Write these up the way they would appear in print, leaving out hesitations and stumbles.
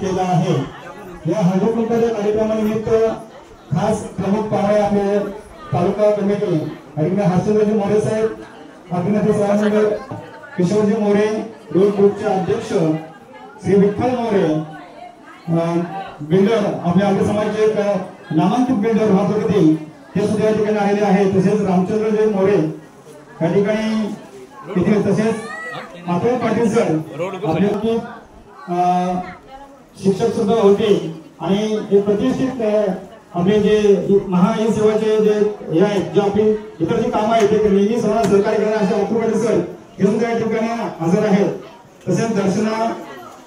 केला आहे। या हळदी कुंकवाच्या कार्यक्रमानिमित्त खास प्रमुख पाहुणे आपले तालुका कमिटी आणि हर्षवर्धन मोरे साहेब, अभिनेते सहामंडळ किशोरजी मोरे, रोड ग्रुपचे अध्यक्ष श्री विठ्ठल मोरे, बिल्डर आपल्या आर्य समाजाचे एक नामांकित बिल्डर होते ते सुद्धा या ठिकाणी आलेले आहेत। तसेच रामचंद्रजी मोरे या ठिकाणी तिथे, तसेच माधव पाटील सर आपले शिक्षक सुद्धा होते आणि एक प्रतिष्ठित आपले जे महा ई सेवाचे जे हे आहेत, जे आपली इतर जी कामं आहेत ते नेहमी समाज सहकार्य करणारे अशा अतुल पाटील सर घेऊन त्या ठिकाणी हजर आहेत। तसेच दर्शना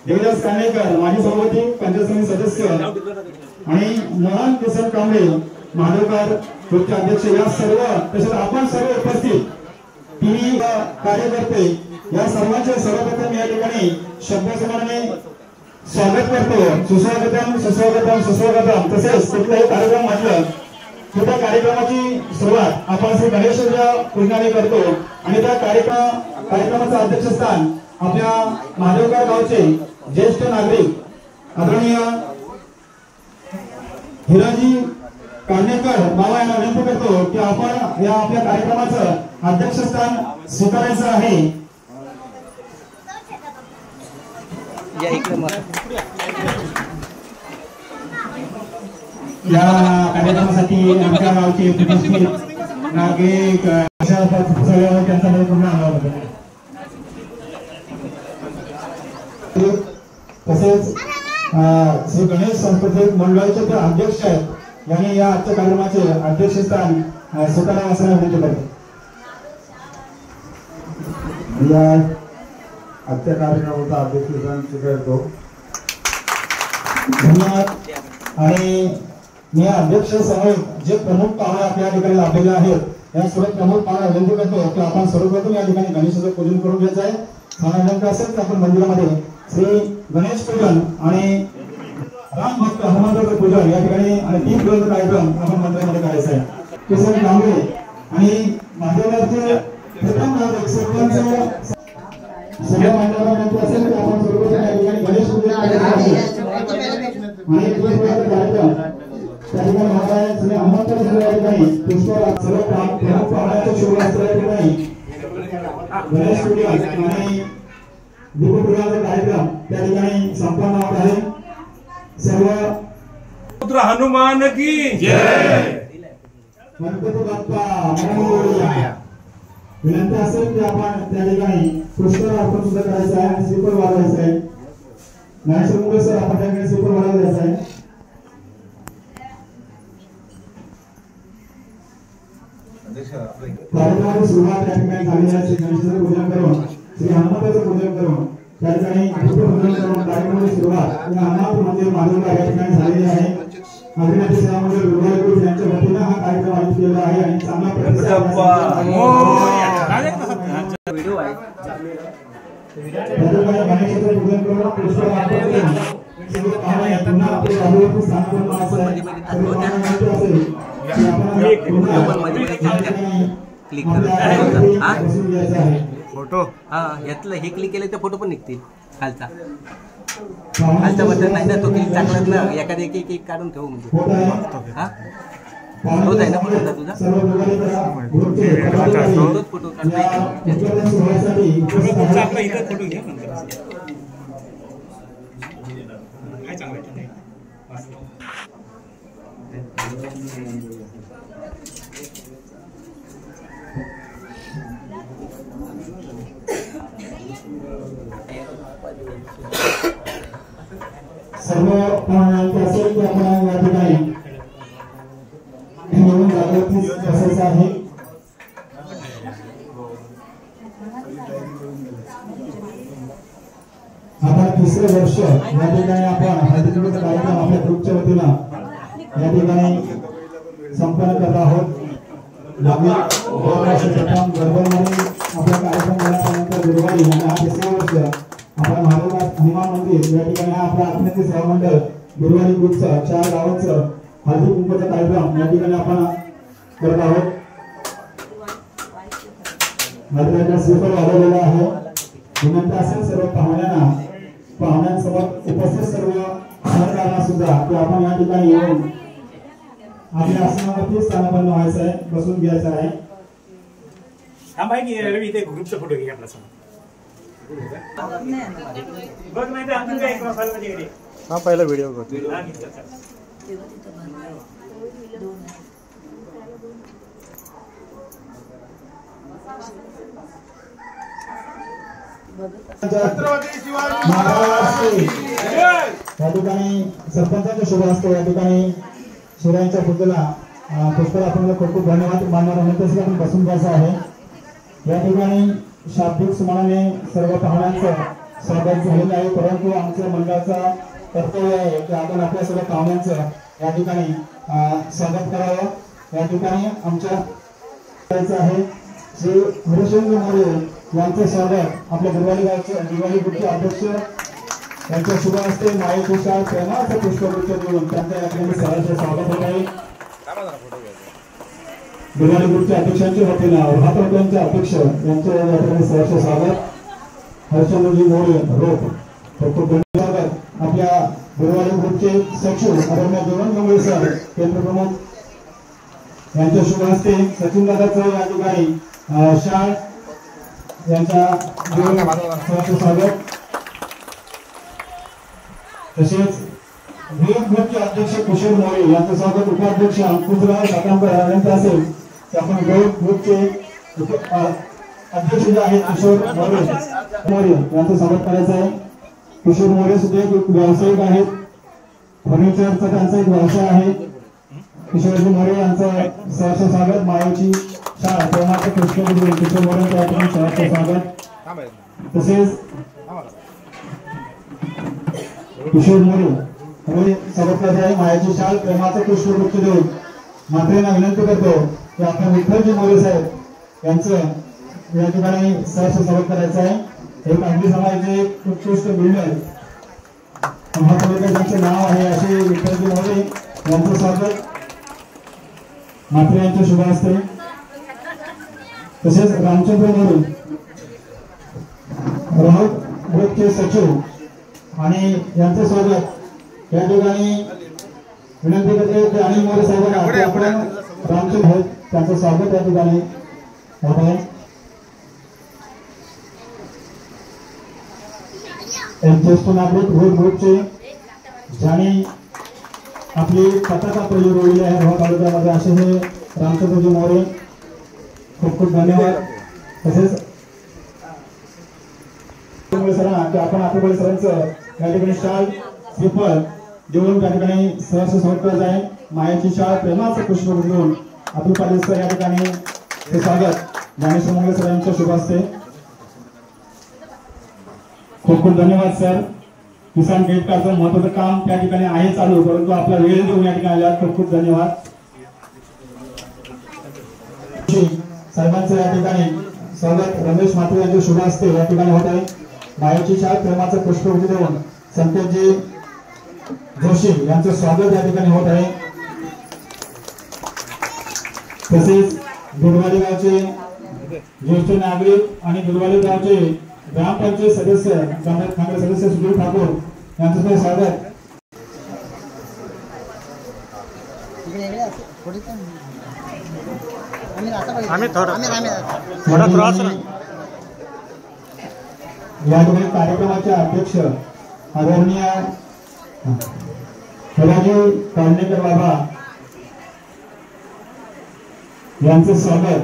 देवदास कानेकर माजी सभापती, पंचायत समिती सदस्य आणि मोहन किसन कांबळे माधवकार ग्रुपचे अध्यक्ष, या सर्व तसेच आपण सर्व उपस्थित तिन्ही कार्यकर्ते या सर्वांचे सर्वप्रथम या ठिकाणी शब्दसमाने स्वागत करतो। सुस्वागतम सुस्वागतम सुस्वागतम। तसेच कुठलाही कार्यक्रम म्हटलं की त्या कार्यक्रमाची सुरुवात आपण श्री गणेशच्या पूजनाने करतो आणि त्या कार्यक्रमाचं अध्यक्षस्थान आपल्या माधवगाव गावचे ज्येष्ठ नागरिक आदरणीय हिराजी कानेकर बाबा यांना विनंती करतो की आपण या आपल्या कार्यक्रमाचं अध्यक्षस्थान स्वीकारायचं आहे। या कार्यक्रमासाठी आमच्या गावचे प्रतिष्ठित नागरिक त्यांचा पूर्ण आभार होता। तसेच श्री गणेश सांस्कृतिक मंडळाचे ते अध्यक्ष आहेत यांनी या आजच्या कार्यक्रमाचे अध्यक्षस्थान स्वतःला असं विनंती करतो। आजच्या कार्यक्रमाचा अध्यक्षस्थान स्वीकारतो। धन्यवाद। आणि मी अध्यक्ष समेत जे प्रमुख पाहुणे आपल्या ठिकाणी लाभलेले आहेत या सर्व प्रमुख पाहुण्यांना विनंती करतो की आपण सर्वप्रथम या ठिकाणी गणेशाचं पूजन करून घ्यायचं आहे। साधारणतः असेल तर आपण मंदिरामध्ये श्री गणेश पूजन आणि राम भक्त हनुमंताचं पूजन या ठिकाणी आणि 3 दिवसाचा कार्यक्रम आपण मंदिरामध्ये करायचा आहे। किसन कांबळे आणि माधवगावचे प्रथम नागरिक सरपंच सगळ्या मंडळामध्ये असेल तर आपण सर्वप्रथम या ठिकाणी गणेश पूजन करायचं आहे आणि कार्यक्रम त्या ठिकाणी महाराज श्री हनुमंत या ठिकाणी पुष्प सर्व प्रमुख पाहुण्यांच्या शुभ असलेल्या ठिकाणी गणेश पूजन आणि दीपपूजनाचा कार्यक्रम त्या ठिकाणी संपन्न होत आहे। सर्व पुत्र हनुमान की जय। गणपती बाप्पा मोरया। विनंती असेल की आपण त्या ठिकाणी पुष्प अर्पण सुद्धा करायचं आहे आणि श्रीफळ वाढवायचं आहे। गणेश मुळे सर आपण त्या ठिकाणी श्रीफळ वाढवायचं आहे। कार्यक्रमाची सुरुवात त्या ठिकाणी झालेली आहे। श्री गणेशाचं पूजन करून श्री हनुमंताचं पूजन करून त्या ठिकाणी पूजन करून कार्यक्रमाची सुरुवात हनुमान मंदिर माधवगाव या ठिकाणी झालेली आहे। अभिनेते सहामंडळ रोड ग्रुप यांच्या वतीने हा कार्यक्रम आयोजित केलेला आहे आणि चांगला प्रतिसाद व्हिडिओ आहे। गणेशाचं पूजन करून पुष्प अर्पण करून पुन्हा आपले अभिनेते स्थानापन्न असेल क्लिक फोटो यातलं हे क्लिक केलं तर फोटो पण निघतील। खालचा बटन नाही ना तो क्लिक टाकलात ना एखादी एक काढून ठेवू म्हणजे हा होत आहे ना फोटो तुझा फोटो सर्व पाहुण्यांचे असेल की आपण या ठिकाणी निवडून जागृती बसायचं आहे। आता 3रे वर्ष या ठिकाणी आपण हळदीकुंकवाचा कार्यक्रम आपल्या ग्रुपच्या वतीनं या ठिकाणी संपन्न करत आहोत। गडबडमध्ये आपला कार्यक्रम झाल्यानंतर गुरुवारी आणि हा 3रा वर्ष आपला महादेवनाथ हनुमान मंदिर या ठिकाणी हा आपला अभिनेते सेवा मंडळ गुरुवारी ग्रुपचा 4 गावांचं हळदी कुंकूचा कार्यक्रम या ठिकाणी आपण करत आहोत. मात्र स्वीकार वाढवलेला आहे. विनंती असेल सर्व पाहुण्यांसमोर उपस्थित सर्व सहकाऱ्यांना सुद्धा की आपण या ठिकाणी येऊन आपल्या आसनावरती स्थानापन्न व्हायचं आहे, बसून घ्यायचं आहे. की रवी इथे ग्रुपचा फोटो घे आपला समोर बघ नाही तर आपण काय प्रोफाइल मध्ये घे. हा पहिला व्हिडिओ करतो. छत्रपती शिवाजी महाराज जय. या ठिकाणी सरपंचांच्या शुभ हस्ते या ठिकाणी शिवरायांच्या पुतळ्याला पुष्पहार आपण खूप खूप धन्यवाद मानणार विनंती आपण बसून घ्यायचं आहे. या ठिकाणी शाब्दिक सुमानाने सर्व पाहुण्यांचं स्वागत झालेलं आहे. परंतु आमच्या मंडळाचा कर्तव्य आहे की आपण आपल्या सर्व पाहुण्यांचं या ठिकाणी स्वागत करावं. या ठिकाणी आमच्या आहे श्री हरिश्चंद्र मोरे यांचं स्वागत आपल्या गुरुवारी गावचे ग्रुपचे अध्यक्ष यांच्या शुभ हस्ते मायेची शाल प्रेमाचं पुष्पगुच्छ देऊन त्यांच्या या ठिकाणी सहर्ष स्वागत होत आहे. गुरुवारी ग्रुपच्या अध्यक्षांच्या वतीनं महाप्रभूंच्या अध्यक्ष यांचे या ठिकाणी सहर्ष स्वागत हरिश्चंद्रजी मोरे रोप खूप धन्यवाद. आपल्या गुरुवारी ग्रुपचे सचिव अरण्य जीवन गंभीर सर केंद्र प्रमुख यांच्या शुभ हस्ते सचिन दादाचं या ठिकाणी शाळ यांच्या स्वागत. तसेच ग्रुपचे अध्यक्ष कुशल मोरे यांचं स्वागत. उपाध्यक्ष अंकुशराव सातांकर यांचं असेल की आपण ग्रुपचे अध्यक्ष जे आहेत किशोर मोरे यांचं स्वागत करायचं आहे. किशोर मोरे सुद्धा एक व्यावसायिक आहेत. फर्निचरचा त्यांचा एक व्यवसाय आहे. किशोरजी मोरे यांचं सहर्ष स्वागत. मायाची शाळा प्रेमाचं पुष्पगुच्छ किशोर मोरे या ठिकाणी सहर्ष स्वागत. तसेच किशोर मोरे स्वागत करत आहे. मायाची शाल प्रेमाचं पुष्पगुच्छ देऊन मात्रेंना विनंती करतो की आपण विठ्ठलजी मोरे साहेब यांचं या ठिकाणी सहर्ष स्वागत करायचं आहे. एक अंगडी समाजाचे उत्कृष्ट बिल्डर महापालिकेचे नाव आहे असे विठ्ठलजी मोरे यांचं स्वागत मात्रे यांच्या शुभ हस्ते. तसेच रामचंद्र मोरे राहुल ग्रुपचे सचिव आणि यांचं स्वागत या ठिकाणी विनंती करते की अनिल मोरे साहेबांना आपण रामचंद्र आहेत त्यांचं स्वागत या ठिकाणी होत आहे. ज्येष्ठ नागरिक ग्रुपचे ज्यांनी आपली पताका पहिली रोवली आहे रोहा तालुक्यामध्ये असे हे रामचंद्रजी मोरे खूप खूप धन्यवाद. तसेच आपण आपल्या सरांचं या ठिकाणी शाल श्रीफळ देऊन त्या ठिकाणी सहर्ष स्वागत करत आहे. मायाची शाल प्रेमाचं पुष्पगुच्छ देऊन अतुल पाटील सर या ठिकाणी हे स्वागत ज्ञानेश्वर मंगल सर यांच्या शुभ हस्ते. खूप खूप धन्यवाद सर. किसान क्रेडिट कार्डचं महत्वाचं काम त्या ठिकाणी आहे चालू, परंतु आपला वेळ देऊन या ठिकाणी आल्यात खूप खूप धन्यवाद. साहेबांचं या ठिकाणी स्वागत रमेश मात्रे यांच्या शुभ हस्ते या ठिकाणी होत आहे. मायाची शाल प्रेमाचं पुष्पगुच्छ देऊन संतोषजी जोशी यांचं स्वागत या ठिकाणी होत आहे. तसेच गुरुवारी गावचे ज्येष्ठ नागरिक आणि गुरुवारी गावचे ग्रामपंचायत सदस्य काँग्रेस सदस्य सुधीर ठाकूर यांचं सुद्धा स्वागत. या ठिकाणी कार्यक्रमाचे अध्यक्ष आदरणीय राजीव कांडेकर बाबा यांचं स्वागत.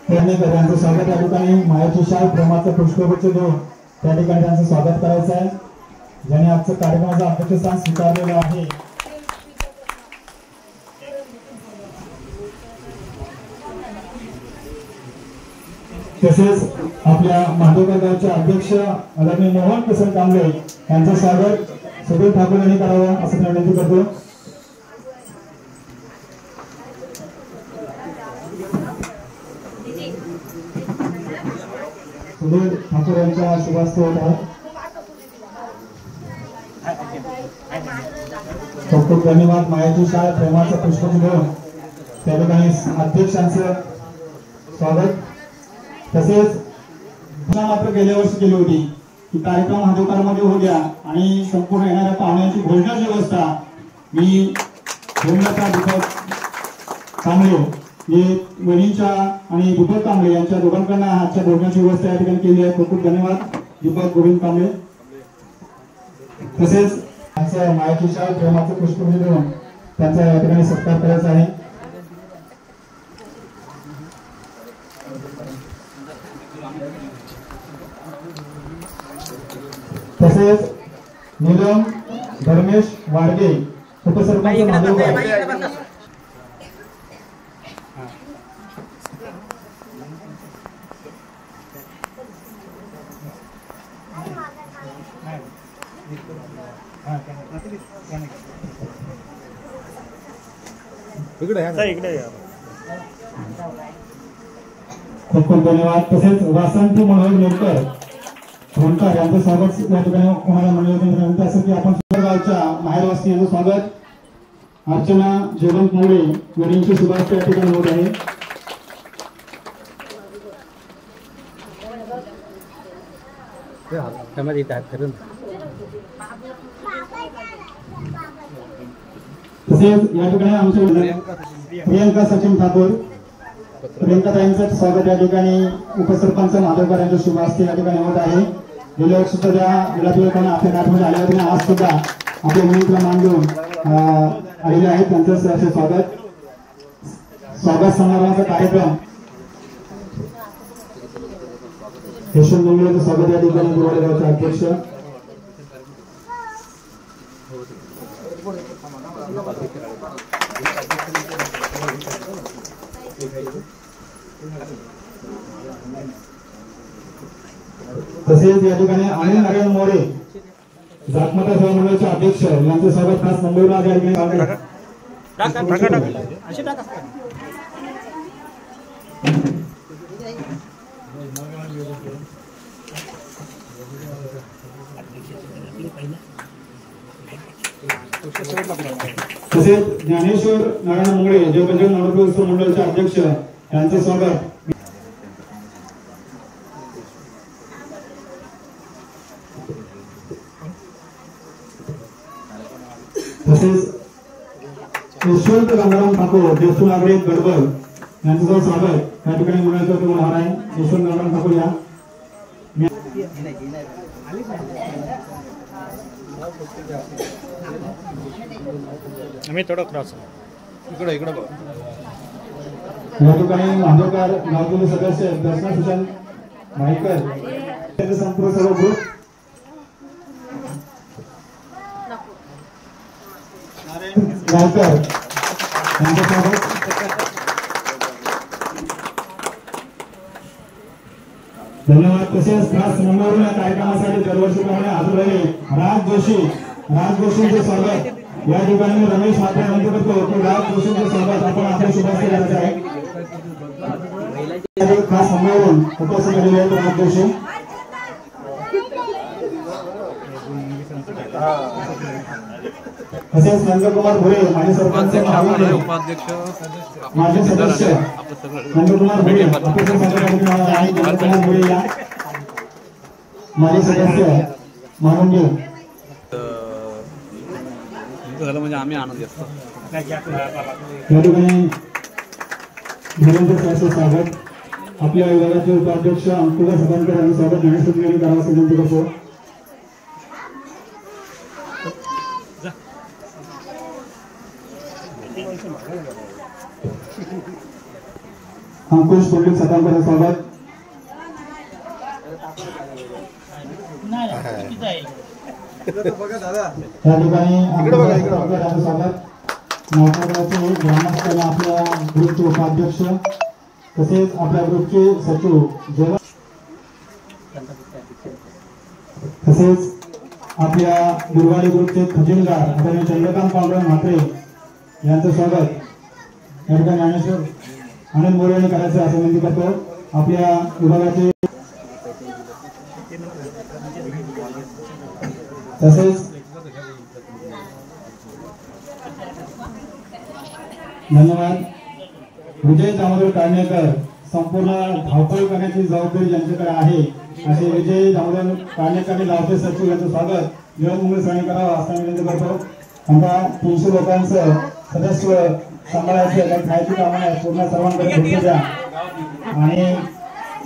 कांडेकर यांचं स्वागत या ठिकाणी मायाची शाल प्रेमाचं पुष्पगुच्छ देऊन त्या ठिकाणी त्यांचं स्वागत करायचं आहे. ज्यांनी आजचं कार्यक्रमाचं अध्यक्षस्थान स्वीकारलेलं आहे. तसेच आपल्या मांडोकर गावचे अध्यक्ष आदरणीय मोहन किसन कांबळे यांचं स्वागत सुधीर ठाकूर यांनी करावं असं विनंती करतो. सुधीर ठाकूर यांच्या शुभास्ते होत आहे. खूप खूप धन्यवाद. मायाची शाळा प्रेमाचं पुष्पगुच्छ देऊन त्या ठिकाणी अध्यक्षांचं स्वागत. तसेच मात्र गेल्या वर्षी केली होती की कार्यक्रम हादोकारमध्ये होऊ द्या आणि संपूर्ण येणाऱ्या पाहुण्यांची भोजनाची व्यवस्था मी भोजनाचा दीपक कांबळे हे वहिनींच्या आणि दीपक कांबळे यांच्या दोघांकडून आजच्या भोजनाची व्यवस्था या ठिकाणी केली आहे. खूप खूप धन्यवाद दीपक गोविंद कांबळे. तसेच आमच्या मायाची शाळा प्रेमाचं पुष्पगुच्छ देऊन त्यांचा या ठिकाणी सत्कार करायचा आहे. तसेच नीलम धर्मेश वाडगे उपसरपंच माधवगाव खूप खूप धन्यवाद. तसेच वासंती मनोहर नेरकर धोंडकर यांचं स्वागत या ठिकाणी होणाऱ्या मंडळाच्या त्यासाठी आपण गावच्या माहेरवासी यांचं स्वागत. अर्चना जयवंत मोरे वडींची शुभास्ते या ठिकाणी होत आहे. तसेच या ठिकाणी आमचे प्रियंका सचिन ठाकूर प्रियंका ताईंचं स्वागत या ठिकाणी उपसरपंच माधवकर यांच्या शुभास्ते या ठिकाणी होत आहे. गेल्या वर्षी सुद्धा त्या विलासवाडीकडून आपल्या नाटमध्ये आल्या होत्या. आज सुद्धा आपल्या मुलींना मान देऊन आलेले आहेत. त्यांचं सहर्ष स्वागत समारंभाचा कार्यक्रम यशवंत डोंगरेचं स्वागत या ठिकाणी दुर्वाडी गावचे अध्यक्ष तसेच या ठिकाणी अनिल नारायण मोरे जातमाता सेवा मंडळाचे अध्यक्ष यांचे स्वागत खास मुंबईला या ठिकाणी तसेच ज्ञानेश्वर नारायण मुंगळे जे पंचायत नवरात्र मंडळाचे अध्यक्ष यांचे स्वागत. तसेच यशवंत गंगाराम ठाकूर देशू नागरे गडबड यांचं स्वागत या ठिकाणी मंडळाचं होणार आहे. यशवंत गंगाराम ठाकूर या आम्ही थोडं क्रॉस इकडे या ठिकाणी माधवकर गावचे सदस्य दर्शना सुशांत माईकर संपूर्ण सर्व ग्रुप गावकर यांचं स्वागत. धन्यवाद. तसेच खास मुंबईवरून या कार्यक्रमासाठी दरवर्षीप्रमाणे हजर राहिले राज जोशींचे स्वागत या ठिकाणी रमेश मात्रे विनंती करतो की राज जोशींचे स्वागत आपण आपल्या शुभास्ते करायचे आहे. खास मुंबईवरून उपस्थित झालेले आहेत राज जोशी. तसेच नंदकुमार भुरे माजी सरपंच माजी सदस्य नंदकुमार भुरे नंदकुमार भुरे या माजी सदस्य मानून म्हणजे आम्ही आनंदी असतो. या ठिकाणी स्वागत. आपल्या विभागाचे उपाध्यक्ष अंकुला सदांकर यांनी स्वागत गणेश करावं विनंती करतो. अंकुश पंडित सदांकर स्वागत. या ठिकाणी स्वागत नागपूरचे ग्रामस्थांना आपल्या ग्रुपचे उपाध्यक्ष तसेच आपल्या ग्रुपचे सचिव जेवण तसेच आपल्या दुर्वाडी ग्रुपचे खजिनदार आदरणीय चंद्रकांत पांडुरंग म्हात्रे यांचं स्वागत या ठिकाणी ज्ञानेश्वर आनंद मोरे यांनी करायचं असं विनंती करतो. आपल्या विभागाचे तसेच धन्यवाद विजय दामोदर कारणेकर संपूर्ण धावपळ करण्याची जबाबदारी ज्यांच्याकडे आहे असे विजय दामोदर कारणेकर लावते सचिव यांचं स्वागत जीवन मुंगळे सरांनी करावं असं विनंती करतो. आमच्या 300 लोकांचं सदस्य सांभाळायचे काही खायची कामं नाही पूर्ण सर्वांकडे भेटू द्या आणि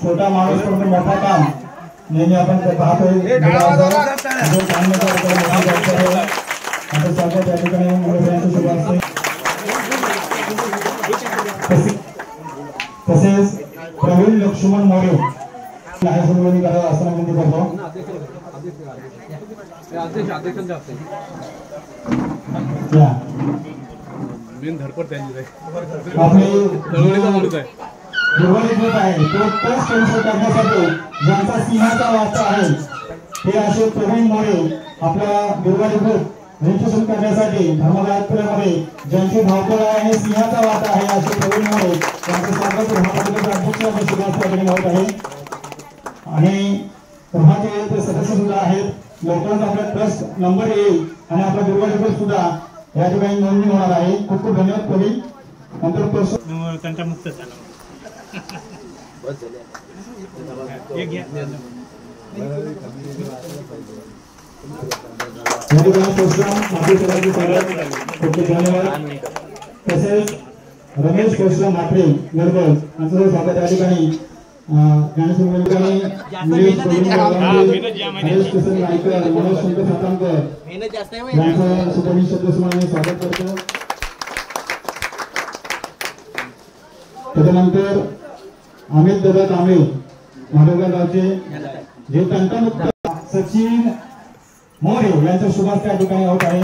छोटा माणूस पण मोठा काम नेहमी आपण पाहतोय त्या ठिकाणी मुंगळे शुभ असते. तसेच प्रवीण लक्ष्मण मोरे करावं असं विनंती करतो. ज्यांचा सिंहाचा वाचा आहे ते असे प्रवीण मोरे आपल्या बिरवाडी ग्रुप रजिस्ट्रेशन करण्यासाठी धर्मदायमध्ये ज्यांची धावपळ आहे सिंहाचा वाटा आहे असे प्रवीण मोरे यांचं स्वागत अध्यक्ष होत आहे. आणि प्रभाचे सदस्य सुद्धा आहेत. लवकरच आपल्या ट्रस्ट नंबर येईल आणि आपला बिरवाडी ग्रुप सुद्धा या ठिकाणी नोंदणी होणार आहे. खूप खूप धन्यवाद प्रवीण. नंतर त्यांचा मुक्त झाला तसेच रमेश परशुराम म्हात्रे गरबल यांचं स्वागत या ठिकाणी मनोज शंकर सातांकर यांचं सुद्धा मी शब्दसुमाने स्वागत करतो. त्याच्यानंतर अमित दादा तांबे माधवगाव गावचे जे तंटमुक्त सचिन मोरे यांचा शुभारंभ या ठिकाणी होत आहे.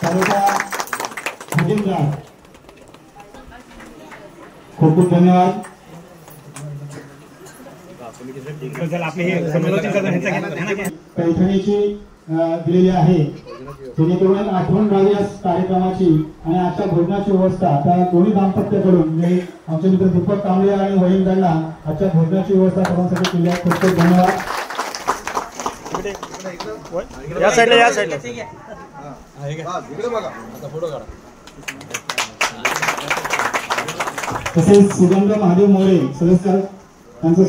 तालुका खजिनदार खूप खूप धन्यवाद. पैठणीची दिलेली आहे जेणेकरून आठवण राहावी या कार्यक्रमाची आणि आजच्या भोजनाची व्यवस्था त्या दोन्ही दाम्पत्याकडून म्हणजे आमचे मित्र दीपक कांबळे आणि वहीन यांना आजच्या भोजनाची व्यवस्था करण्यासाठी केली आहे. खूप खूप धन्यवाद. या साईडला तसेच सुगंध महादेव मोरे सदस्य यांचं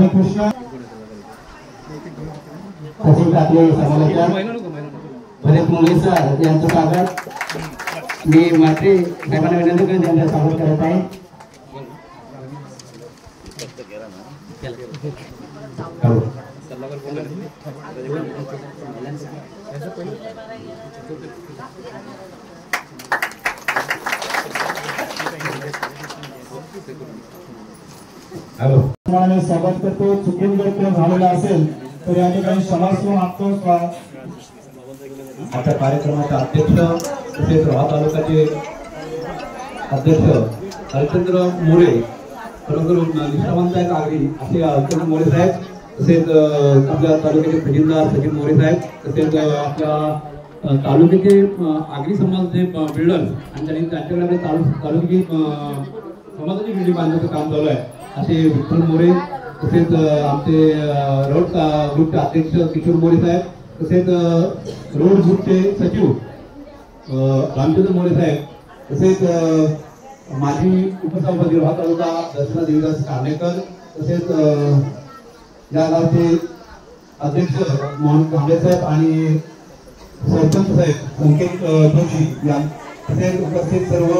कृष्ण तसेच आपले समालोचक भरत मुंगळे सर यांचं स्वागत मी मात्रे साहेबांना विनंती करून त्यांचं स्वागत करत आहे. स्वागत करतो. चुकून जर कोण झालेला असेल तर या ठिकाणी क्षमास्व मागतो. आजच्या कार्यक्रमाचे अध्यक्ष तसेच रोहा तालुक्याचे अध्यक्ष हरचंद्र मोरे खरोखर निष्ठावंत आहेत आगरी असे हरचंद्र मोरे साहेब तसेच आपल्या तालुक्याचे खजिनदार सचिन मोरे साहेब तसेच आपल्या तालुक्याचे आगरी समाजाचे बिल्डर्स आणि त्यांनी त्यांच्याकडे तालुक्याची समाजाची बिल्डिंग बांधण्याचं काम चालू आहे असे विठ्ठल मोरे तसेच आमचे रोड ग्रुपचे अध्यक्ष किशोर मोरे साहेब तसेच रोड ग्रुपचे सचिव रामचंद्र मोरे साहेब तसेच माजी उपसभापती रोहा तालुका दर्शना देवीदास कारणेकर तसेच या गावचे अध्यक्ष मोहन कांबळे साहेब आणि सरपंच साहेब संकेत जोशी या तसेच उपस्थित सर्व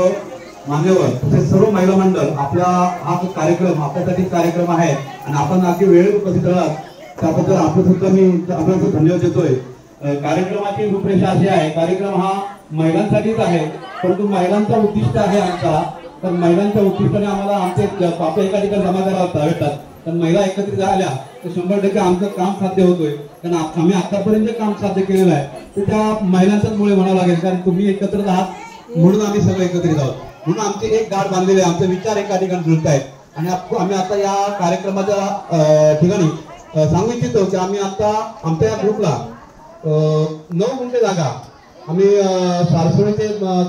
मान्यवर तसेच सर्व महिला मंडळ आपला हा कार्यक्रम आपल्यासाठी कार्यक्रम आहे आणि आपण अगदी वेळेत उपस्थित राहत त्याबद्दल आपलं सुद्धा मी आपल्याला धन्यवाद देतोय. कार्यक्रमाची रूपरेषा अशी आहे. कार्यक्रम हा महिलांसाठीच आहे परंतु महिलांचा उद्दिष्ट आहे आमचा तर महिलांच्या उद्दिष्टाने आम्हाला आमचे आपल्या एका ठिकाणी जमा करायला भेटतात तर महिला एकत्रित झाल्या तर 100% आमचं काम साध्य होतोय कारण आम्ही आतापर्यंत काम साध्य केलेलं आहे तर त्या महिलांच्याच मुळे म्हणावं लागेल कारण तुम्ही एकत्र आहात म्हणून आम्ही सगळं एकत्रित आहोत म्हणून आमचे एक गाठ बांधलेले आमचे विचार एका ठिकाणी जुळत आहेत आणि आम्ही आता या कार्यक्रमाच्या ठिकाणी सांगू इच्छितो की आम्ही आता आमच्या या ग्रुपला 9 गुंठे जागा आम्ही सारसोळी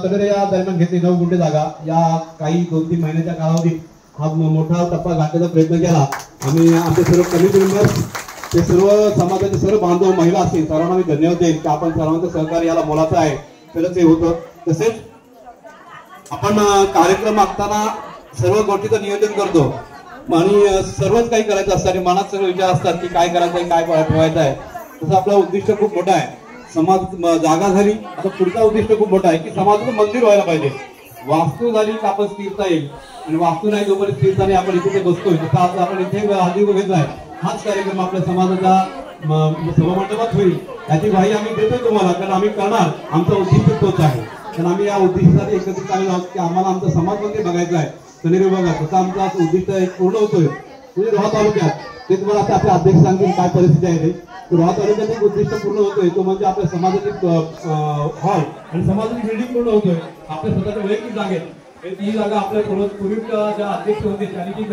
तडरे या दरम्यान घेतली. 9 गुंठे जागा या काही 2-3 महिन्याच्या कालावधीत हा मोठा टप्पा गाठण्याचा प्रयत्न केला. आम्ही आमचे सर्व कमिटी मेंबर्स, ते सर्व समाजाचे सर्व बांधव, महिला असतील, सर्वांना मी धन्यवाद देईन की आपण सर्वांचं सहकार्य याला मोलाचं आहे. तरच हे होतं. तसेच आपण कार्यक्रम आखताना सर्व गोष्टीचं नियोजन करतो आणि सर्वच काही करायचं असतं आणि मनात सर्व विचार असतात की काय करायचं आहे, काय ठेवायचं आहे. तसं आपलं उद्दिष्ट खूप मोठं आहे. समाज जागा झाली, आता पुढचा उद्दिष्ट खूप मोठा आहे की समाजाचं मंदिर व्हायला पाहिजे. वास्तू झाली की आपण स्थिरता येईल आणि वास्तू नाही जोपर्यंत स्थिरता नाही आपण इथे बसतोय. तसं आज आपण इथे हल्ली बघितलं आहे. हाच कार्यक्रम आपल्या समाजाच्या सभामंडपात होईल याची ग्वाही आम्ही देतोय तुम्हाला, कारण आम्ही करणार. आमचा उद्दिष्ट तोच आहे. कारण आम्ही या उद्दिष्टासाठी एकत्रित आलेलो आहोत की आम्हाला आमचा समाज मंदिर बघायचा आहे. कनेरी विभागात तसं आमचा उद्दिष्ट एक पूर्ण होतोय. म्हणजे रोहा तालुक्यात ते तुम्हाला आता आपले अध्यक्ष सांगतील काय परिस्थिती आहे ते. रोहा तालुक्यात एक उद्दिष्ट पूर्ण होतोय, तो म्हणजे आपल्या समाजाची हॉल आणि समाजाची बिल्डिंग पूर्ण होतोय. आपल्या स्वतःच्या वैयक्तिक जागेत ही जागा आपल्या पूर्वी ज्या अध्यक्ष होते त्यांनी ती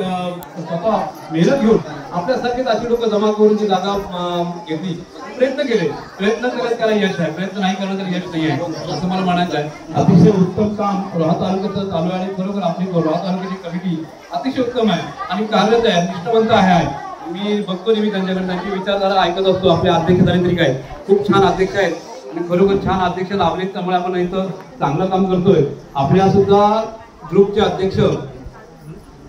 स्वतः मेहनत घेऊन आपल्यासारखेच अशी लोक जमा करून ती जागा घेतली. प्रयत्न केले त्याला यश आहे. प्रयत्न नाही करणार तर यश नाही आहे असं मला म्हणायचं आहे. अतिशय उत्तम काम रोहा तालुक्याचं चालू आहे आणि खरोखर आपली रोहा तालुक्याची कमिटी अतिशय उत्तम आहे आणि कार्यरत आहे, निष्ठावंत आहे. मी बघतो नेहमी त्यांच्याकडे त्यांची विचारधारा ऐकत असतो. आपले अध्यक्ष झाले तरी काय खूप छान अध्यक्ष आहेत आणि खरोखर छान अध्यक्ष लाभले, त्यामुळे आपण इथं चांगलं काम करतोय. आपल्या सुद्धा ग्रुपचे अध्यक्ष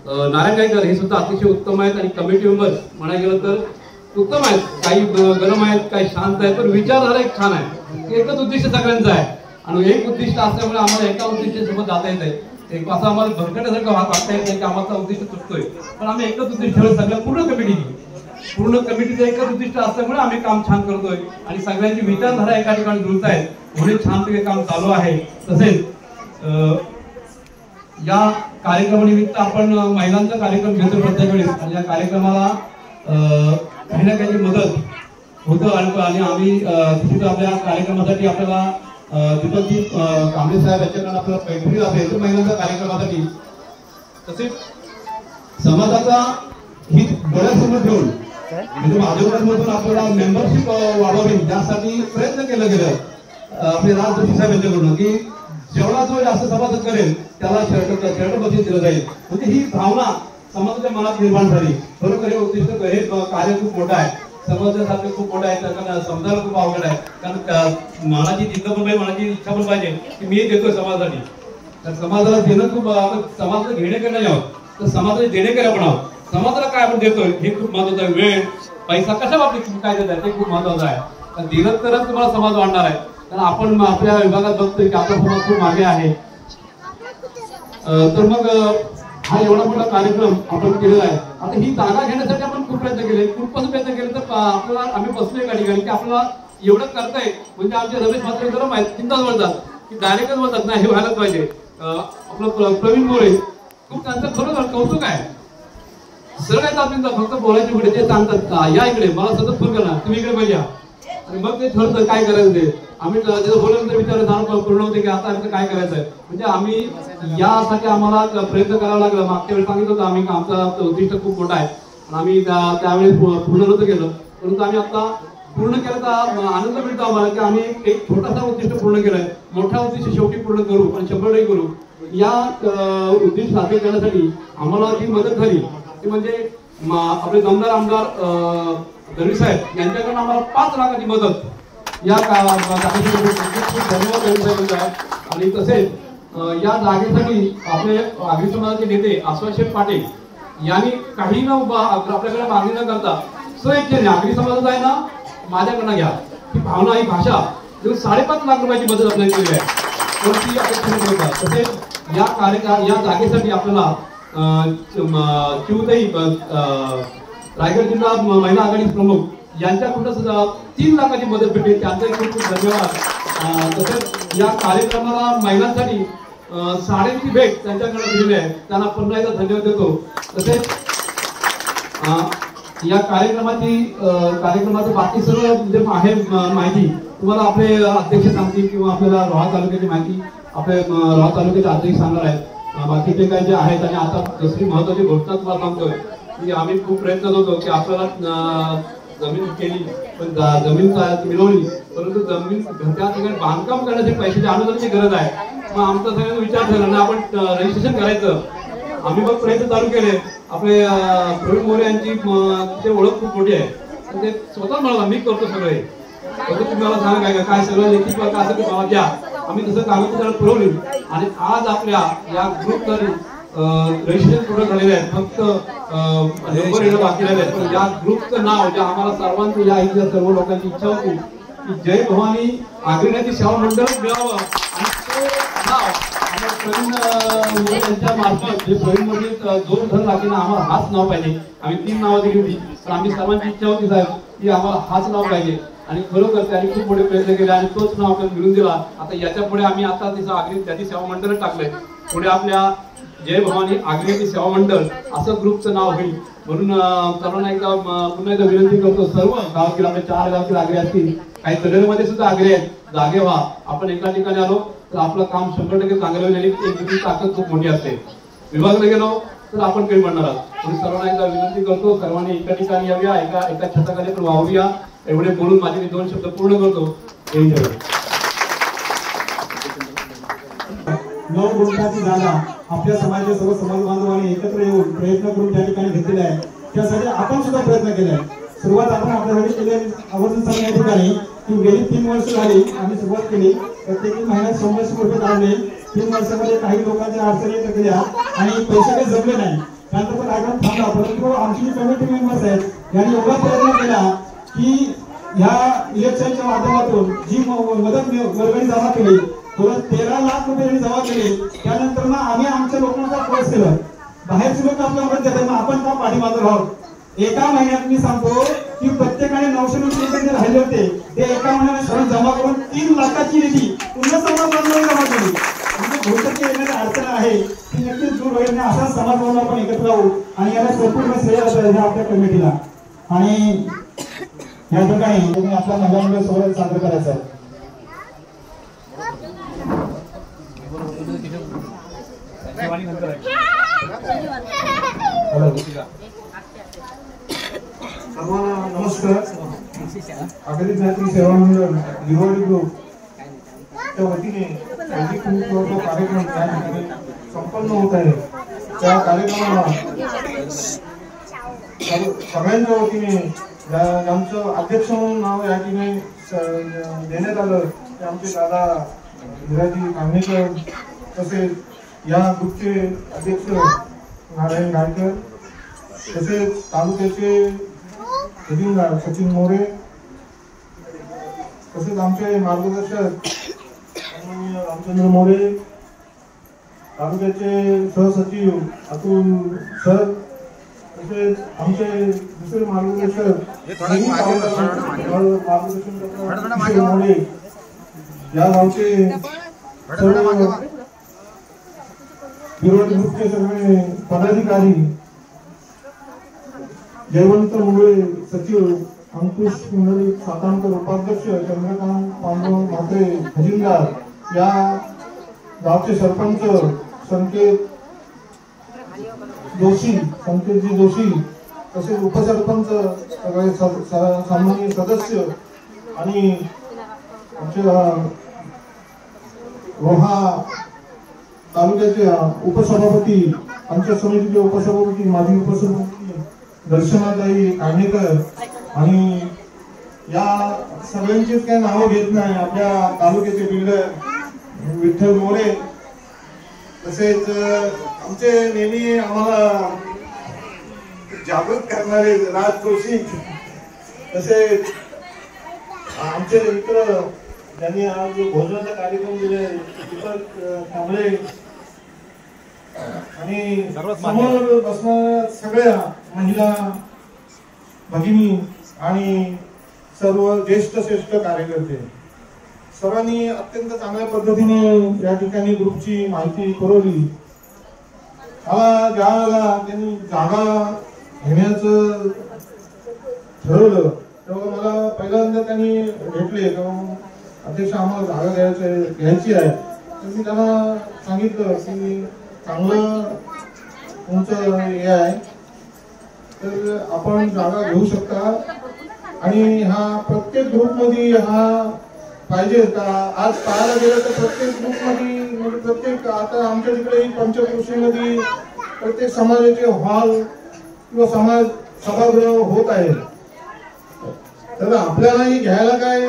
नारायण गायकर हे सुद्धा अतिशय उत्तम आहेत आणि कमिटी मेंबर म्हणायला गेलं तर उत्तम आहेत. काही गरम आहेत, काही शांत आहेत, पण विचारधारा एक छान आहे. एकच उद्दिष्ट सगळ्यांचं आहे आणि एक उद्दिष्ट असल्यामुळे आम्हाला एका उद्दिष्टासोबत जाता येत आहे. एक असं आम्हाला भरकटण्यासारखं वाटता येत नाही की आम्हाला उद्दिष्ट चुकतोय, पण आम्ही एकच उद्दिष्ट ठेवलं. सगळ्या पूर्ण कमिटीचं एकच उद्दिष्ट असल्यामुळे आम्ही काम छान करतोय आणि सगळ्यांची विचारधारा एका ठिकाणी जुळत आहेत म्हणून छानपैकी काम चालू आहे. तसेच या कार्यक्रमानिमित्त आपण महिलांचा कार्यक्रम घेतो प्रत्येक वेळेस आणि या कार्यक्रमाला काही ना काही मदत होतं आणि आम्ही तिथे आपल्या कार्यक्रमासाठी आपल्याला दीपकजी कांबळे साहेब यांच्याकडून आपल्याला पैठणी असेल तर महिलांच्या कार्यक्रमासाठी तसेच समाजाचा हित डोळ्यासमोर ठेवून म्हणजे माझ्यामधून आपल्याला मेंबरशिप वाढवावी यासाठी प्रयत्न केला गेला आपले राज जोशी साहेब यांच्याकडून की जेवढा जो जास्त सभासद करेल त्याला शर्ट बक्षीस दिलं जाईल. म्हणजे ही भावना समाजाच्या मनात निर्माण झाली. बरोबर हे उद्दिष्ट हे कार्य खूप मोठं आहे, समाजासाठी खूप मोठं आहे. कारण समजायला खूप अवघड आहे, कारण मनाची जिद्द पण पाहिजे, मनाची इच्छा पण पाहिजे की मी देतोय समाजासाठी. तर समाजाला देणं खूप आपण समाजाला घेणेकरी नाही आहोत तर समाजाला देणेकरी आपण आहोत. समाजाला काय आपण देतोय हे खूप महत्वाचं आहे. वेळ पैसा कशा बाबतीत तुम्ही काय देताय ते खूप महत्वाचं आहे. कारण दिलं तरच तुम्हाला समाज वाढणार आहे. कारण आपण आपल्या विभागात बघतोय की आपला समाज खूप मागे आहे. तर मग हा एवढा मोठा कार्यक्रम आपण केलेला आहे. आता ही जागा घेण्यासाठी आपण खूप प्रयत्न केले, खूपच प्रयत्न केले. तर आपल्याला आम्ही बसलोय एका ठिकाणी की आपल्याला एवढं करताय म्हणजे आमचे रमेश मात्र जरा माहिती चिंताच बोलतात की डायरेक्टच बोलतात नाही हे व्हायलाच पाहिजे. आपलं प्रवीण मोरे खूप त्यांचं खरोखर कौतुक आहे. सरळ येतात आपल्या फक्त बोलायचे पुढे ते सांगतात या इकडे मला सतत फोन करणार तुम्ही इकडे पाहिजे आणि मग ते ठरतं काय करायचं ते. आम्ही त्याचं बोलल्यानंतर विचार पूर्ण होते की आता आमचं काय करायचं आहे. म्हणजे आम्ही यासाठी आम्हाला प्रयत्न करावा लागला. मागच्या वेळी सांगितलं होतं आम्ही आमचा उद्दिष्ट खूप मोठा आहे पण आम्ही त्यावेळेस पूर्ण नव्हतं केलं. परंतु आम्ही आता पूर्ण केलं तर आनंद मिळतो आम्हाला की आम्ही एक छोटासा उद्दिष्ट पूर्ण केलाय. मोठा उद्दिष्ट शेवटी पूर्ण करू आणि 100% करू. या उद्दिष्ट साध्य करण्यासाठी आम्हाला जी मदत झाली ती म्हणजे आपले दमदार आमदार दरवी साहेब यांच्याकडून आम्हाला 5 लाखाची मदत या धन्यवाद साहेबांचा. आणि तसेच या जागेसाठी आपले आगरी समाजाचे नेते आश्वासेन पाटील यांनी काही न आपल्याकडे मागणी न करता स्वेच्छेने आगरी समाजाचा आहे ना माझ्याकडनं घ्या ही भावना ही भाषा 5.5 लाख रुपयाची मदत आपल्याला केली आहे. तसेच या जागेसाठी आपल्याला चिवताई रायगड जिल्हा महिला आघाडी प्रमुख यांच्याकडून सुद्धा 3 लाखाची मदत भेटली त्यांचा खूप खूप धन्यवाद. तसेच या कार्यक्रमाला महिलांसाठी साड्यांची भेट त्यांच्याकडे दिलेली आहे त्यांना पुन्हा एकदा धन्यवाद देतो. तसेच या कार्यक्रमाचं बाकी सर्व जे आहे माहिती तुम्हाला आपले अध्यक्ष सांगतील किंवा आपल्याला रोहा तालुक्याची माहिती आपले रोहा तालुक्याचे अध्यक्ष सांगणार आहेत. बाकीचे काही जे आहेत. आणि आता दुसरी महत्वाची घोषणा तुम्हाला सांगतोय की आम्ही खूप प्रयत्न होतो की आपल्याला जमीन केली पण जमीन मिळवली, परंतु जमीन त्या ठिकाणी बांधकाम करण्यासाठी पैशाची अनुदानाची गरज आहे. मग आमचा सगळ्यांचा विचार झाला ना आपण रजिस्ट्रेशन करायचं. आम्ही मग प्रयत्न चालू केले. आपले प्रवीण मोरे यांची ते ओळख खूप मोठी आहे. ते स्वतः म्हणाला मी करतो सगळे, तुम्ही मला सांगा काय सगळं लेखी असं की मला द्या. आम्ही तसं कागदपत्र पुरवली आणि आज आपल्या या ग्रुप रजिस्ट्रेशन पूर्ण झालेले आहेत. फक्त नंबर येणं बाकी राहिले. पण या ग्रुपचं नाव जे आम्हाला सर्वांचं या इथल्या सर्व लोकांची इच्छा होती की जय भवानी आग्नेयाची सेवा मंडळ मिळावं आणि ते नाव प्रवीण यांच्या मार्फत जे प्रवीण मध्ये जोर धर लागले ना आम्हाला हाच नाव पाहिजे. आम्ही 3 नावं दिली होती पण आम्ही सर्वांची इच्छा होती साहेब की आम्हाला हाच नाव पाहिजे. आणि खरोखर त्यांनी खूप मोठे प्रयत्न केले आणि तोच नाव आपल्याला मिळून दिला. आता याच्या पुढे आम्ही आता तिचं आग्नेयाची सेवा मंडळ टाकलंय. पुढे आपल्या जय भवानी आग्नेयाची सेवा मंडळ असं ग्रुपचं नाव होईल. म्हणून सर्वांना एकदा पुन्हा एकदा विनंती करतो, सर्व गावातील आपले 4 गावातील आग्रे असतील, काही तळेमध्ये सुद्धा आग्रे आहेत, जागे व्हा. आपण एका ठिकाणी आलो तर आपलं काम 100% चांगलं होईल आणि एक ताकद खूप मोठी असते. विभागला गेलो तर आपण काही म्हणणार आहोत. म्हणून सर्वांना एकदा विनंती करतो, सर्वांनी एका ठिकाणी याव्या, एका छताखाली आपण वाहूया. एवढे बोलून माझे मी 2 शब्द पूर्ण करतो. जय 9 गुंठाची जागा आपल्या समाजाच्या सर्व समाज बांधवांनी एकत्र येऊन प्रयत्न करून त्या ठिकाणी घेतलेला आहे. त्यासाठी आपण सुद्धा प्रयत्न केले आहे. सुरुवात आपण आपल्यासाठी केली. आवर्जून सांगण्या ठिकाणी की गेली 3 वर्ष झाली आम्ही सुरुवात केली. प्रत्येक महिन्यात 100 रुपये काढले. 3 वर्षामध्ये काही लोकांच्या अडचणी येत गेल्या आणि पैसे काही जमले नाही. त्यानंतर पण कार्यक्रम थांबला. परंतु आमची कमिटी मेंबर्स आहेत यांनी एवढा प्रयत्न केला की ह्या इलेक्शनच्या माध्यमातून जी मदत वर्गणी जमा केली 13 लाख रुपये जमा केले. त्यानंतर ना आम्ही आमच्या लोकांचा कोर्स केलं. बाहेरचे लोक आपल्या मदत देतात, मग आपण का पाठीमागे आहोत. एका महिन्यात मी सांगतो की प्रत्येकाने 900 रुपये जे राहिले होते ते एका महिन्याने सर्व जमा करून 3 लाखाची निधी पुन्हा समाज बांधवांनी जमा केली. म्हणजे भविष्यात येणारी अडचण आहे ती नक्कीच दूर होईल. असा समाज बांधव आपण एकत्र राहू आणि याला संपूर्ण श्रेय असेल आपल्या कमिटीला. आणि या ठिकाणी आपल्या महिलांना सोहळा साजरा करायचा आहे. सर्वांना नमस्कार. आगरी जाती सेवा मंडळ दिवाळी ग्रुप च्या वतीने खूप कार्यक्रम त्या ठिकाणी संपन्न होत आहे. त्या कार्यक्रमाला सगळ्यांच्या वतीने आमचं अध्यक्ष म्हणून नाव या ठिकाणी देण्यात आलं ते आमचे दादा हिराजी कांगणेकर, तसेच या ग्रुपचे अध्यक्ष नारायण गायकर, तसेच तालुक्याचे खजिनदार सचिन मोरे, तसेच आमचे मार्गदर्शक रामचंद्र मोरे, तालुक्याचे सहसचिव अतुल सर, तसेच आमचे दुसरे मार्गदर्शक मोरे, या गावचे सर्व विरोधी ग्रुपचे सगळे पदाधिकारी, जयवंत मुळे सचिव, अंकुश मंडळी सातांकर उपाध्यक्ष, चंद्रकांत पांडव म्हात्रे खजिनदार, या गावचे सरपंच संकेतजी जोशी, तसेच उपसरपंच सगळे सामान्य सदस्य आणि आमचे रोहा तालुक्याचे उपसभापती, पंचायत समितीचे उपसभापती, माजी उपसभापती दर्शनाताई कांगणेकर, आणि या सगळ्यांचीच काही नावं घेत नाही. आपल्या तालुक्याचे बिल्डर विठ्ठल मोरे, तसेच आमचे नेहमी आम्हाला जागृत करणारे राज जोशी, तसेच आमचे मित्र ज्यांनी आज भोजनाचा कार्यक्रम दिले दीपक कांबळे, आणि समोर बसणाऱ्या सगळ्या महिला भगिनी आणि सर्व ज्येष्ठ श्रेष्ठ कार्यकर्ते, सर्वांनी अत्यंत चांगल्या पद्धतीने या ठिकाणी ग्रुपची माहिती पुरवली. मला ज्यावेळेला त्यांनी जागा घेण्याचं ठरवलं तेव्हा मला पहिल्यांदा त्यांनी भेटले, तेव्हा अध्यक्ष आम्हाला जागा घ्यायची आहे, तर मी त्यांना सांगितलं की चांगलं तुमचं हे आहे, तर आपण जागा घेऊ शकता. आणि हा प्रत्येक ग्रुपमध्ये हा पाहिजे का? आज पाहायला गेलं तर प्रत्येक ग्रुपमध्ये म्हणजे प्रत्येक आता आमच्या तिकडे पंचक्रोशीमध्ये प्रत्येक समाजाचे हॉल किंवा समाज सभागृह होत आहे. तर आपल्यालाही घ्यायला काय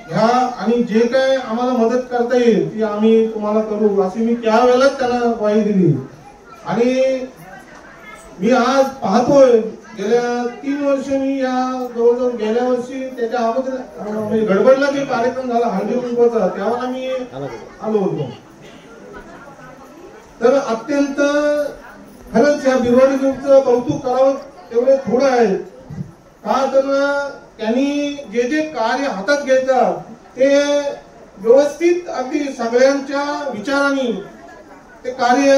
घ्या आणि जे काय आम्हाला मदत करता येईल ती आम्ही तुम्हाला करू अशी मी त्यावेळेलाच त्यांना ग्वाही दिली. आणि मी आज पाहतोय गेल्या 3 वर्ष मी या जवळजवळ गेल्या वर्षी त्याच्या अगोदर म्हणजे गडबडला जे कार्यक्रम झाला हळदी कुंकवाचा तेव्हा मी आलो होतो. तर अत्यंत खरंच या बिरवाडी ग्रुपचं कौतुक करावं तेवढे थोडं आहे का? तर त्यांनी जे जे कार्य हातात घेतात ते व्यवस्थित अगदी सगळ्यांच्या विचारांनी ते कार्य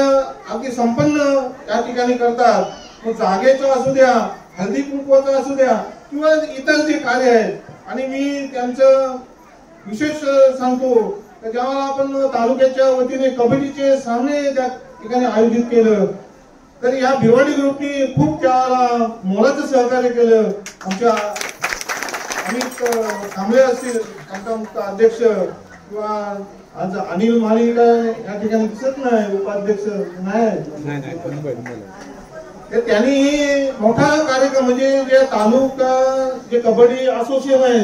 अगदी संपन्न त्या ठिकाणी करतात. मग जागेचं असू द्या, हळदी कुंकवाचं असू द्या किंवा इतर जे कार्य आहेत. आणि मी त्यांचं विशेष सांगतो तर जेव्हा आपण तालुक्याच्या वतीने कबड्डीचे सामने त्या ठिकाणी आयोजित केलं तर या भिवंडी ग्रुपनी खूप त्याला मोलाचं सहकार्य केलं. आमच्या अमित कांबळे असतील त्यांचा अध्यक्ष किंवा आज अनिल माली काय या ठिकाणी दिसत नाही, उपाध्यक्ष नाही. त्यांनी मोठा कार्यक्रम म्हणजे जे तालुका जे कबड्डी असोसिएशन आहे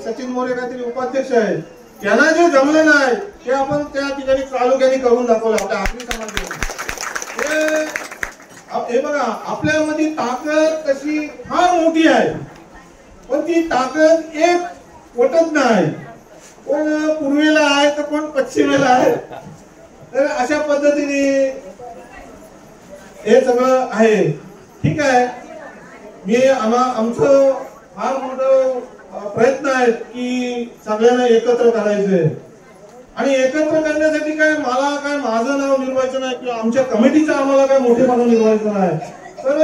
सचिन मोरे काहीतरी उपाध्यक्ष आहेत त्यांना जे जमलं नाही ते आपण त्या ठिकाणी तालुक्याने करून दाखवलं आपल्या आगरी समाजाने. हे बघा आपल्यामध्ये ताकद कशी फार मोठी आहे पण ती ताकद एक वटत नाही. कोण पूर्वेला आहे तर कोण पश्चिमेला आहे. तर अशा पद्धतीने हे सगळं आहे. ठीक आहे. मी आमचं फार मोठं प्रयत्न आहेत की सगळ्यांना एकत्र करायचंय आणि एकत्र करण्यासाठी काय मला काय माझं नाव निर्वायचं नाही किंवा आमच्या कमिटीचं आम्हाला काय मोठेपणा निर्वायचं नाही. तर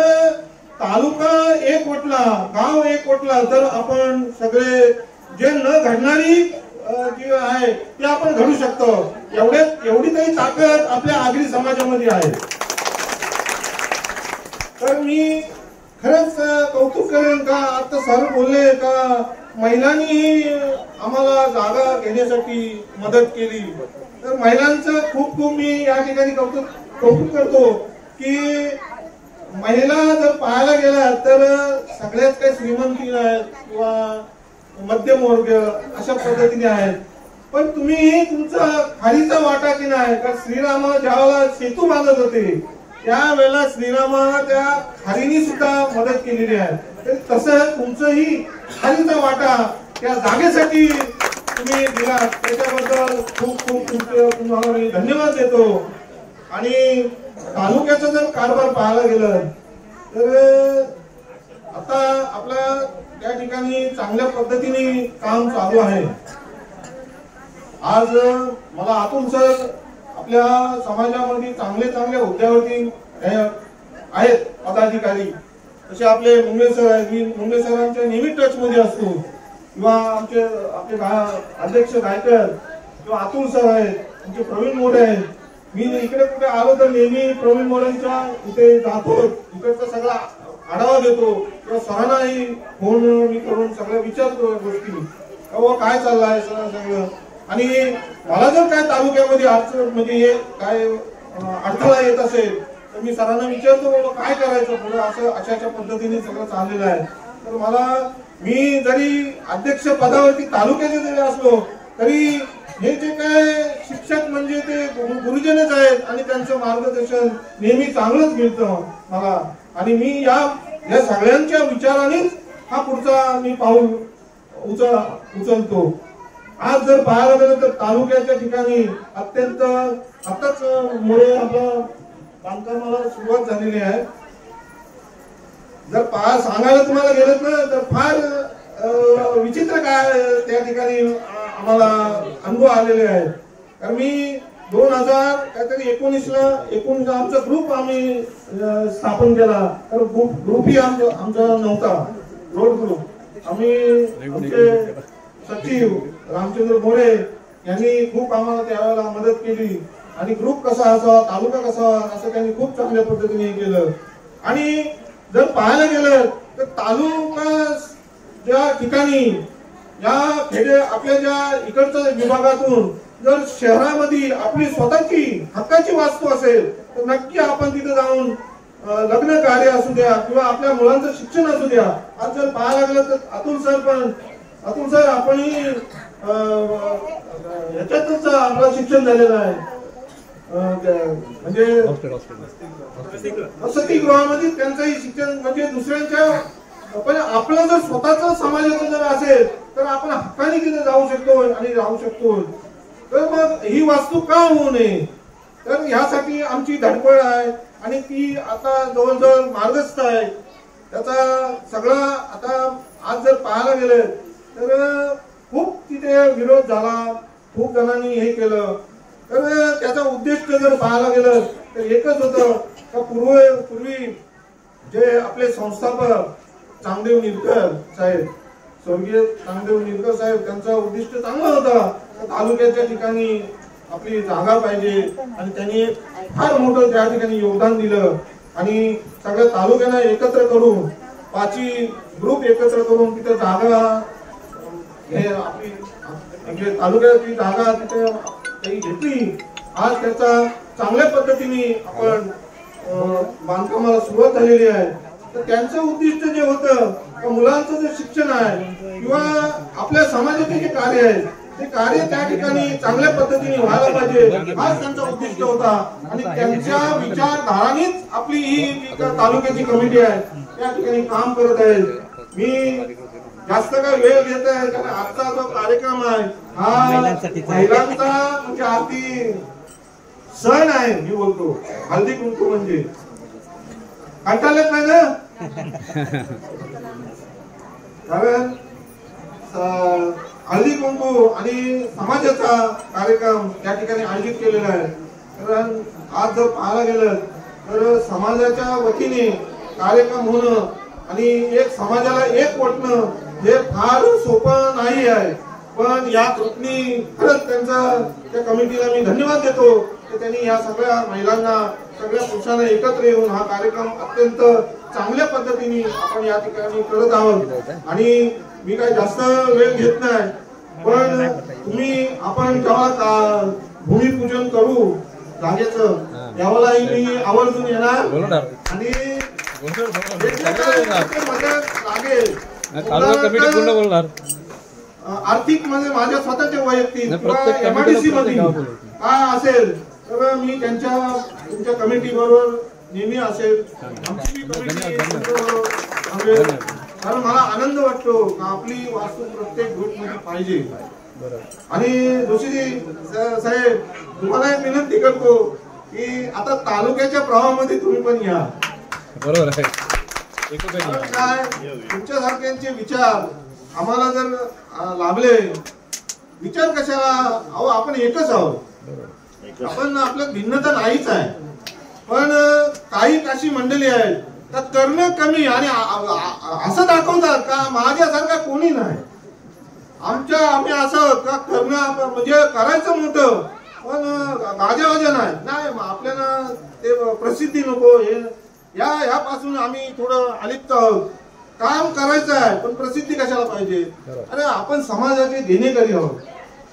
तालुका एक वटला, गाव एक वटला तर आपण सगळे जे न घडणारी जी आहे ती आपण घडू शकतो. एवढी काही ताकद आपल्या आगरी समाजामध्ये आहे. तर मी खरंच कौतुक करेन का आता सर बोलले का महिलांनी आम्हाला जागा घेण्यासाठी मदत केली. तर महिलांचं खूप खूप मी या ठिकाणी कौतुक करतो की महिला जर पाहायला गेला तर सगळ्यात काही श्रीमंती आहेत किंवा मध्यमवर्ग अशा पद्धतीने आहेत. पण तुम्ही तुमचा खालीचा वाटा की नाही का? श्रीराम ज्यावेळेला सेतू बांधत होते त्यावेळेला श्रीरामाला त्या खालीनी सुद्धा मदत केलेली आहे. तर तसं तुमचंही खालीचा वाटा त्या जागेसाठी तुम्ही दिला त्याच्याबद्दल खूप खूप तुम्हाला मी धन्यवाद देतो. आणि तालुक्याचा जर कारभार पाहायला गेलं तर आता आपल्या त्या ठिकाणी चांगल्या पद्धतीने काम चालू आहे. आज मला आतून सर आपल्या समाजामध्ये चांगले चांगले हुद्द्यावरती आहेत पदाधिकारी. तसे आपले मुंबई सर आहेत. मी मुंबई सरांच्या नेहमी टच मध्ये असतो किंवा आपले अध्यक्ष गायकर किंवा अतुल सर आहेत, आमचे प्रवीण मोरे आहेत. मी इकडे कुठे आलो तर नेहमी प्रवीण मोरेंच्या इथे जातो, इकडचा सगळा आढावा देतो किंवा सरांनाही फोन मी करून सगळं विचारतो या गोष्टी काय चाललंय सगळं. आणि मला जर काय तालुक्यामध्ये अडचण म्हणजे हे काय अडथळा येत असेल तर मी सरांना विचारतो बाबा काय करायचं पुढे. असं अशा पद्धतीने सगळं चाललेलं आहे. तर मला मी जरी अध्यक्ष पदावरती तालुक्याचे जरी असलो तरी हे जे काय शिक्षक म्हणजे ते गुरुजनच आहेत आणि त्यांचं मार्गदर्शन नेहमी चांगलंच मिळतं मला. आणि मी या सगळ्यांच्या विचारानेच हा पुढचा मी पाऊल उचलतो. आज जर पाहायला गेलं तर तालुक्याच्या ठिकाणी अत्यंत आताच मुळे आपलं बांधकामाला सुरुवात झालेली आहे. जर सांगायला तुम्हाला गेलं ना तर फार विचित्र काय त्या ठिकाणी आम्हाला अनुभव आलेले आहेत. कारण मी 2019 आमचा ग्रुप आम्ही स्थापन केला. तर ग्रुपही आमचा नव्हता, रोड ग्रुप. आम्ही आमचे सचिव रामचंद्र मोरे यांनी खूप आम्हाला त्यावेळेला मदत केली. आणि ग्रुप कसा असावा, तालुका कसा असावा, असं त्यांनी खूप चांगल्या पद्धतीने हे केलं. आणि जर पाहायला गेलं तर तालुका ज्या ठिकाणी या खेडे आपल्या ज्या इकडच्या विभागातून जर शहरामध्ये आपली स्वतःची हक्काची वास्तू असेल तर नक्की आपण तिथे जाऊन लग्न कार्य असू द्या किंवा आपल्या मुलांचं शिक्षण असू द्या. आज जर पाहायला गेलं तर अतुल सर आपणही ह्याच्यातच आपलं शिक्षण झालेलं आहे, म्हणजे वसतिगृहामध्ये त्यांचंही शिक्षण, म्हणजे दुसऱ्यांच्या. पण आपलं जर स्वतःच समाजाचं जर असेल तर आपण हक्काने तिथे जाऊ शकतो आणि राहू शकतो. तर मग ही वास्तू का होऊ नये, तर ह्यासाठी आमची धडपड आहे आणि ती आता जवळजवळ मार्गस्थ आहे. त्याचा सगळा आता आज जर पाहायला गेलं तर खूप तिथे विरोध झाला, खूप जणांनी हे केलं. तर त्याचा उद्दिष्ट जर पाहायला गेलं तर एकच होतं का पूर्वी जे आपले संस्थापक चांगदेव निरकर साहेब, स्वर्गीय चांगदेव निरकर साहेब, त्यांचा उद्दिष्ट चांगला होता. तालुक्याच्या ठिकाणी आपली जागा पाहिजे आणि त्यांनी फार मोठं त्या ठिकाणी योगदान दिलं आणि सगळ्या तालुक्यांना एकत्र करून 5 ग्रुप एकत्र करून तिथे जागा, हे आपली म्हणजे तालुक्याची जागा तिथे काही घेतली. आज त्याचा चांगल्या पद्धतीने आपण बांधकामाला सुरुवात झालेली आहे. तर त्यांचं उद्दिष्ट जे होतं मुलांचं जे शिक्षण आहे किंवा आपल्या समाजाचे जे कार्य आहे ते कार्य त्या ठिकाणी चांगल्या पद्धतीने व्हायला पाहिजे, हाच त्यांचा उद्दिष्ट होता. आणि त्यांच्या विचारधारानेच आपली ही तालुक्याची कमिटी आहे त्या ठिकाणी काम करत आहे. मी जास्त काय वेळ घेत आहे कारण आजचा जो कार्यक्रम आहे हा महिलांचा म्हणजे अगदी सण आहे. मी बोलतो हळदी कुंकू म्हणजे कंटाळत नाही ना, कारण हळदी कुंकू आणि समाजाचा कार्यक्रम त्या ठिकाणी आयोजित केलेला आहे. कारण आज जर पाहायला गेलं तर समाजाच्या वतीने कार्यक्रम होणं आणि एक समाजाला एक वाटणं हे फार सोपं नाही आहे. पण या कृतीने खरंच त्या कमिटीला मी धन्यवाद देतो की त्यांनी या सगळ्या महिलांना, सगळ्या पुरुषांना एकत्र येऊन हा कार्यक्रम अत्यंत चांगल्या पद्धतीने आपण या ठिकाणी करत आहोत. आणि मी काही जास्त वेळ घेत नाही, पण आपण जेव्हा भूमिपूजन करू जागेचं त्यावेळेलाही मी आवर्जून येणार आणि आर्थिक म्हणजे माझ्या स्वतःच्या वैयक्तिक MIDC मध्ये काय असेल तर मी तुमच्या कमिटी बरोबर नेहमी असेल. आमची कमिटी कारण मला आनंद वाटतो का आपली वास्तू प्रत्येक ग्रुप मध्ये पाहिजे. आणि दुसरी साहेब तुम्हाला एक विनंती करतो की आता तालुक्याच्या प्रवाहामध्ये तुम्ही पण या. बरोबर आहे. काय तुमच्यासारख्यांचे विचार आम्हाला जर लाभले, विचार कशाला, अहो आपण एकच आहोत, आपण आपल्यात भिन्नता नाहीच आहे. पण काही अशी मंडळी आहेत तर करणं कमी आणि असं दाखवतात का माझ्यासारखा कोणी नाही. आम्ही असं का करणं म्हणजे करायचं मोठं पण गाजावाजा नाही. आपल्याला ते प्रसिद्धी नको, हे यापासून आम्ही थोडं अलिप्त आहोत. काम करायचं आहे पण प्रसिद्धी कशाला पाहिजे. अरे आपण समाजाचे देणेकरी आहोत.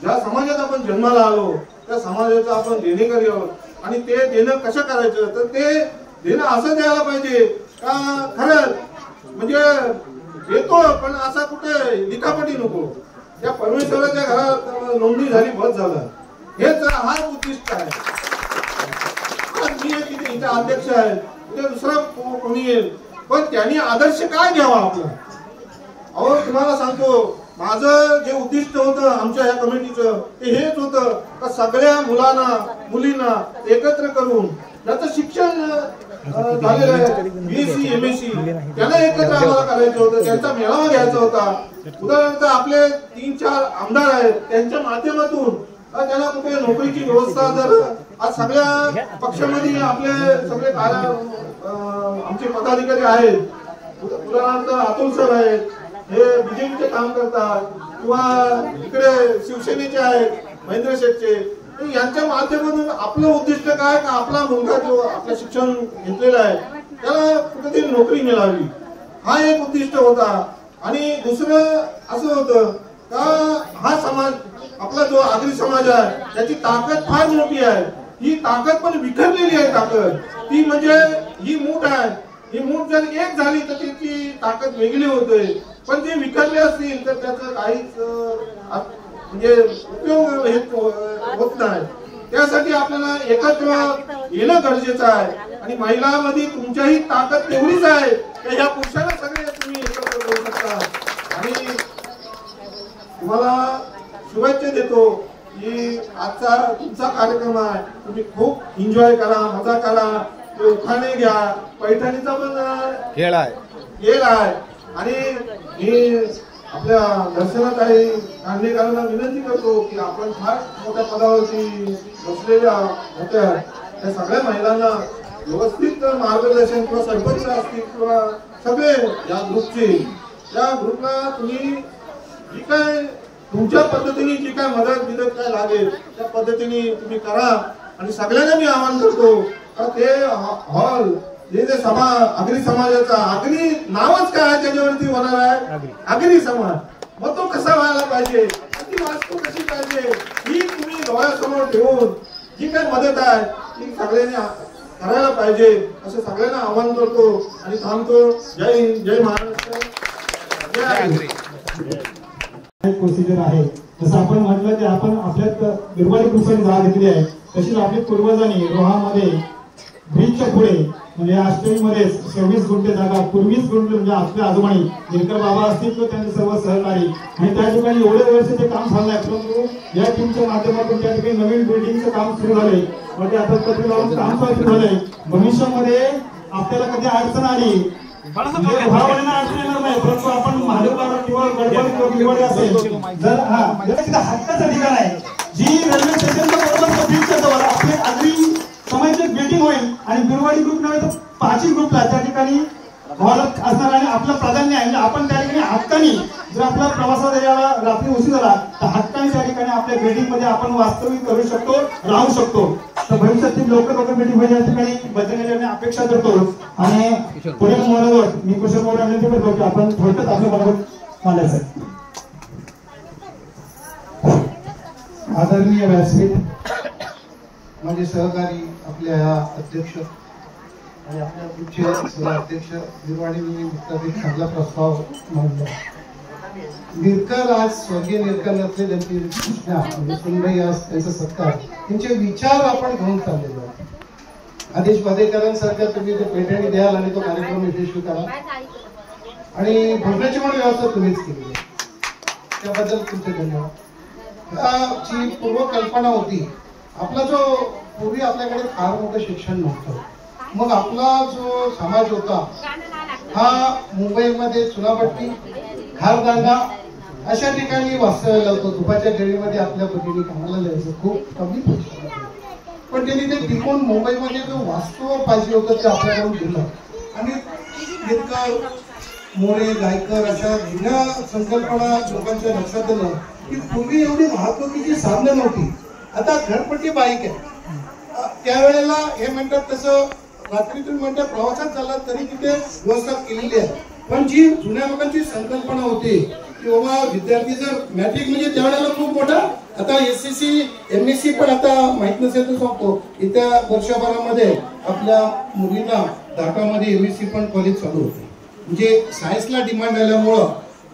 ज्या समाजात आपण जन्माला आलो त्या समाजाचं आपण देणेकरी आहोत. आणि ते देणं कसं करायचं तर ते देणं असं द्यायला पाहिजे का खरं म्हणजे देतो पण असा कुठे लिखापटी नको. त्या परमेश्वराच्या घरात नोंदणी झाली बस झालं, हेच हा उद्दिष्ट आहे. मी इथे अध्यक्ष आहे, दुसरा कोणी येईल पण त्यांनी आदर्श काय घ्यावा आपला. अहो तुम्हाला सांगतो माझं जे उद्दिष्ट होतं आमच्या या कमिटीचं ते हेच होतं का सगळ्या मुलांना मुलींना एकत्र करून ज्याचं शिक्षण झालेलं आहे BSc MSc त्यांना एकत्र आम्हाला करायचं होतं, त्यांचा मेळावा घ्यायचा होता. उदाहरणार्थ आपले 3-4 आमदार आहेत त्यांच्या माध्यमातून त्यांना कुठे नोकरीची व्यवस्था जर आज सगळ्या पक्षामध्ये आपले सगळे आमचे पदाधिकारी आहेत. उदाहरणार्थ अतुल सर आहेत, हे BJPचे काम करतात किंवा इकडे शिवसेनेचे आहेत महेंद्र शेठचे, यांच्या माध्यमातून आपलं उद्दिष्ट काय का आपला मुलगा जो आपलं शिक्षण घेतलेला आहे त्याला कुठेतरी नोकरी मिळावी, हा एक उद्दिष्ट होता. आणि दुसरं असं होतं का हा समाज आपला जो आगरी समाज आहे त्याची ताकद फार मोठी आहे. ही ताकद पण विखरलेली आहे ताकद, ती म्हणजे ही मूठ आहे. ही मूठ जर एक झाली तर त्याची ताकद वेगळी होते, पण ते विखरले असतील तर त्याचं काहीच म्हणजे उपयोग होत नाही. त्यासाठी आपल्याला एकत्र येणं गरजेचं आहे. आणि महिलांमध्ये तुमच्याही ताकद तेवढीच आहे की ह्या पुरुषांना सगळे तुम्ही एकत्र करू शकता. आणि तुम्हाला शुभेच्छा देतो की आजचा तुमचा कार्यक्रम आहे, तुम्ही खूप एन्जॉय करा, मजा करा, उखाणे घ्या. पैठणीचा पण खेळ आहे. आणि मी आपल्या दर्शनाताई कांडेकरांना विनंती करतो की आपण फार मोठ्या पदावरती बसलेल्या होत्या, त्या सगळ्या महिलांना व्यवस्थित मार्गदर्शन किंवा सरपंच असतील किंवा सगळे या ग्रुपचे, या ग्रुपला तुम्ही जी काय तुमच्या पद्धतीने जी काय मदत काय लागेल त्या पद्धतीने तुम्ही करा. आणि सगळ्यांना मी आवाहन करतो का ते हॉल जे सभा आगरी समाजाचा, आगरी नावच काय आहे त्याच्यावरती होणार आहे आगरी समाज, मग तो कसा व्हायला पाहिजे, ती वास्तू कशी पाहिजे ही तुम्ही डोळ्यासमोर ठेवून जी काही मदत आहे ती सगळ्यांनी करायला पाहिजे असं सगळ्यांना आवाहन करतो. आणि थांबतो. जय हिंद, जय महाराष्ट्र, जय आगरी. प्रोसिजर आहे जसं आपण म्हटलं की आपण आपल्या बिरवाडी ग्रुपसाठी जागा घेतली आहे, तशीच आपल्या पूर्वजांनी रोहामध्ये ब्रिजच्या पुढे म्हणजे आष्टमीमध्ये 26 गुंठे जागा, 24 गुंठे म्हणजे आपल्या आजोबाणी दिनकर बाबा असतील किंवा त्यांचे सर्व सहकारी, आणि त्या ठिकाणी एवढे वर्ष ते काम झालंय. परंतु या टीमच्या माध्यमातून त्या ठिकाणी नवीन बिल्डिंगचं काम सुरू झालंय, म्हणजे आता पत्र लावून काम सुरू झालंय. भविष्यामध्ये आपल्याला कधी अडचण आली भावना अडचण येणार नाही, परंतु आपण महादेवबाबा किंवा गणपती निवड असेल जर हक्काचं ठिकाण आहे जी रेल्वे स्टेशनच्या बरोबर ब्रिजच्या जवळ आपले आगरी समाजाची बिल्डिंग होईल. आणि बिरवाडी ग्रुप नव्हे तर 5 ग्रुपला त्या ठिकाणी हॉल असणार आणि आपलं प्राधान्य आहे. म्हणजे आपण त्या ठिकाणी हक्कानी जर आपला प्रवासात यायला रात्री उशीर झाला तर हक्कानी त्या ठिकाणी आपल्या बिल्डिंग मध्ये आपण वास्तविक करू शकतो, राहू शकतो. तर भविष्यातील लवकर बिल्डिंग मध्ये या ठिकाणी बदलण्याची अपेक्षा करतो. आणि पुढे मोरावर मी कुशल मोर विनंती करतो की आपण थोडक्यात आपल्या बरोबर मांडायचं. आदरणीय व्यासपीठ, माझे सहकारी आपल्या अध्यक्ष आणि आपल्या ग्रुपचे अध्यक्ष बिरवाडी मुक्ताबेन चांगला प्रस्ताव मांडला. निरकर आज स्वर्गीय निरकर नसले त्यांची कृष्णा म्हणजे सुनबाई आज त्यांचा सत्कार, त्यांचे विचार आपण घेऊन चाललेलो आहोत. आदेश वादेकरांसारख्या तुम्ही ते पैठणी द्याल आणि तो कार्यक्रम यशस्वी करा. आणि भोजनाची पण व्यवस्था तुम्हीच केली आहे, त्याबद्दल तुमचे धन्यवाद. ची पूर्वकल्पना होती, आपला जो पूर्वी आपल्याकडे फार मोठं शिक्षण नव्हतं, मग आपला जो समाज होता हा मुंबईमध्ये चुनाभट्टी, घारदांडा अशा ठिकाणी वास्तव्याला होतो. दुपारच्या खेळीमध्ये आपल्या भगिनी कामाला जायचं, खूप कमी पैसे, पण त्यांनी ते टिकून मुंबईमध्ये जो वास्तव पाहिजे होतं ते आपल्याकडून दिलं. आणि निरकर, मोरे, गायकर अशा जुन्या संकल्पना लोकांच्या लक्षात आलं की पूर्वी एवढी वाहतुकीची साधनं नव्हती. आता घरपट्टी बाईक आहे, त्यावेळेला हे म्हणतात तसं रात्रीतून म्हणतात प्रवासात झाला तरी तिथे व्यवस्था केलेली आहे. पण जी जुन्या लोकांची संकल्पना होती की बाबा विद्यार्थी जर मॅट्रिक म्हणजे त्यावेळेला खूप मोठा, आता SSC MSc पण आता माहित नसेल तर सांगतो, येत्या वर्षभरामध्ये आपल्या मुलींना ढाकामध्ये MSc पण कॉलेज चालू होते. म्हणजे सायन्सला डिमांड आल्यामुळं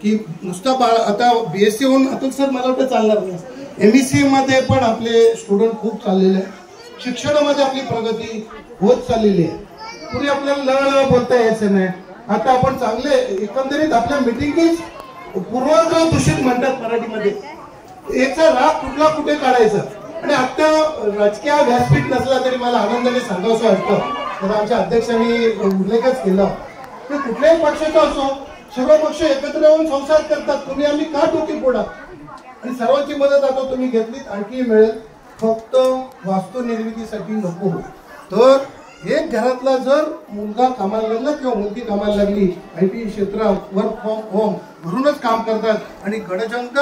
की नुसता आता BSc होऊन अतुल सर मला वाटतं चालणार नाही, MSc मध्ये पण आपले स्टुडंट खूप चाललेले आहेत. शिक्षणामध्ये आपली प्रगती होत चाललेली आहे. पूर्वी आपल्याला लळ बोलता यायचं नाही, आता आपण चांगले एकंदरीत आपल्या मिटिंगीच पूर्वग्रह दूषित म्हणतात मराठीमध्ये, याचा राग कुठला कुठे काढायचा. आणि आता राजकीय व्यासपीठ नसला तरी मला आनंदाने सांगावंसं वाटतं, तर आमच्या अध्यक्षांनी उल्लेखच केला की कुठल्याही पक्षाचा असो सर्व पक्ष एकत्र येऊन संसार करतात, तुम्ही आम्ही का टोकी फोडा. आणि सर्वांची मदत आता तुम्ही घेतलीत, आणखी मिळेल. फक्त वास्तू निर्मितीसाठी नको, तर एक घरातला जर मुलगा कामाला लागला किंवा मुलगी कामाला लागली, IT क्षेत्रात वर्क फ्रॉम होम घरूनच काम करतात आणि गडजंग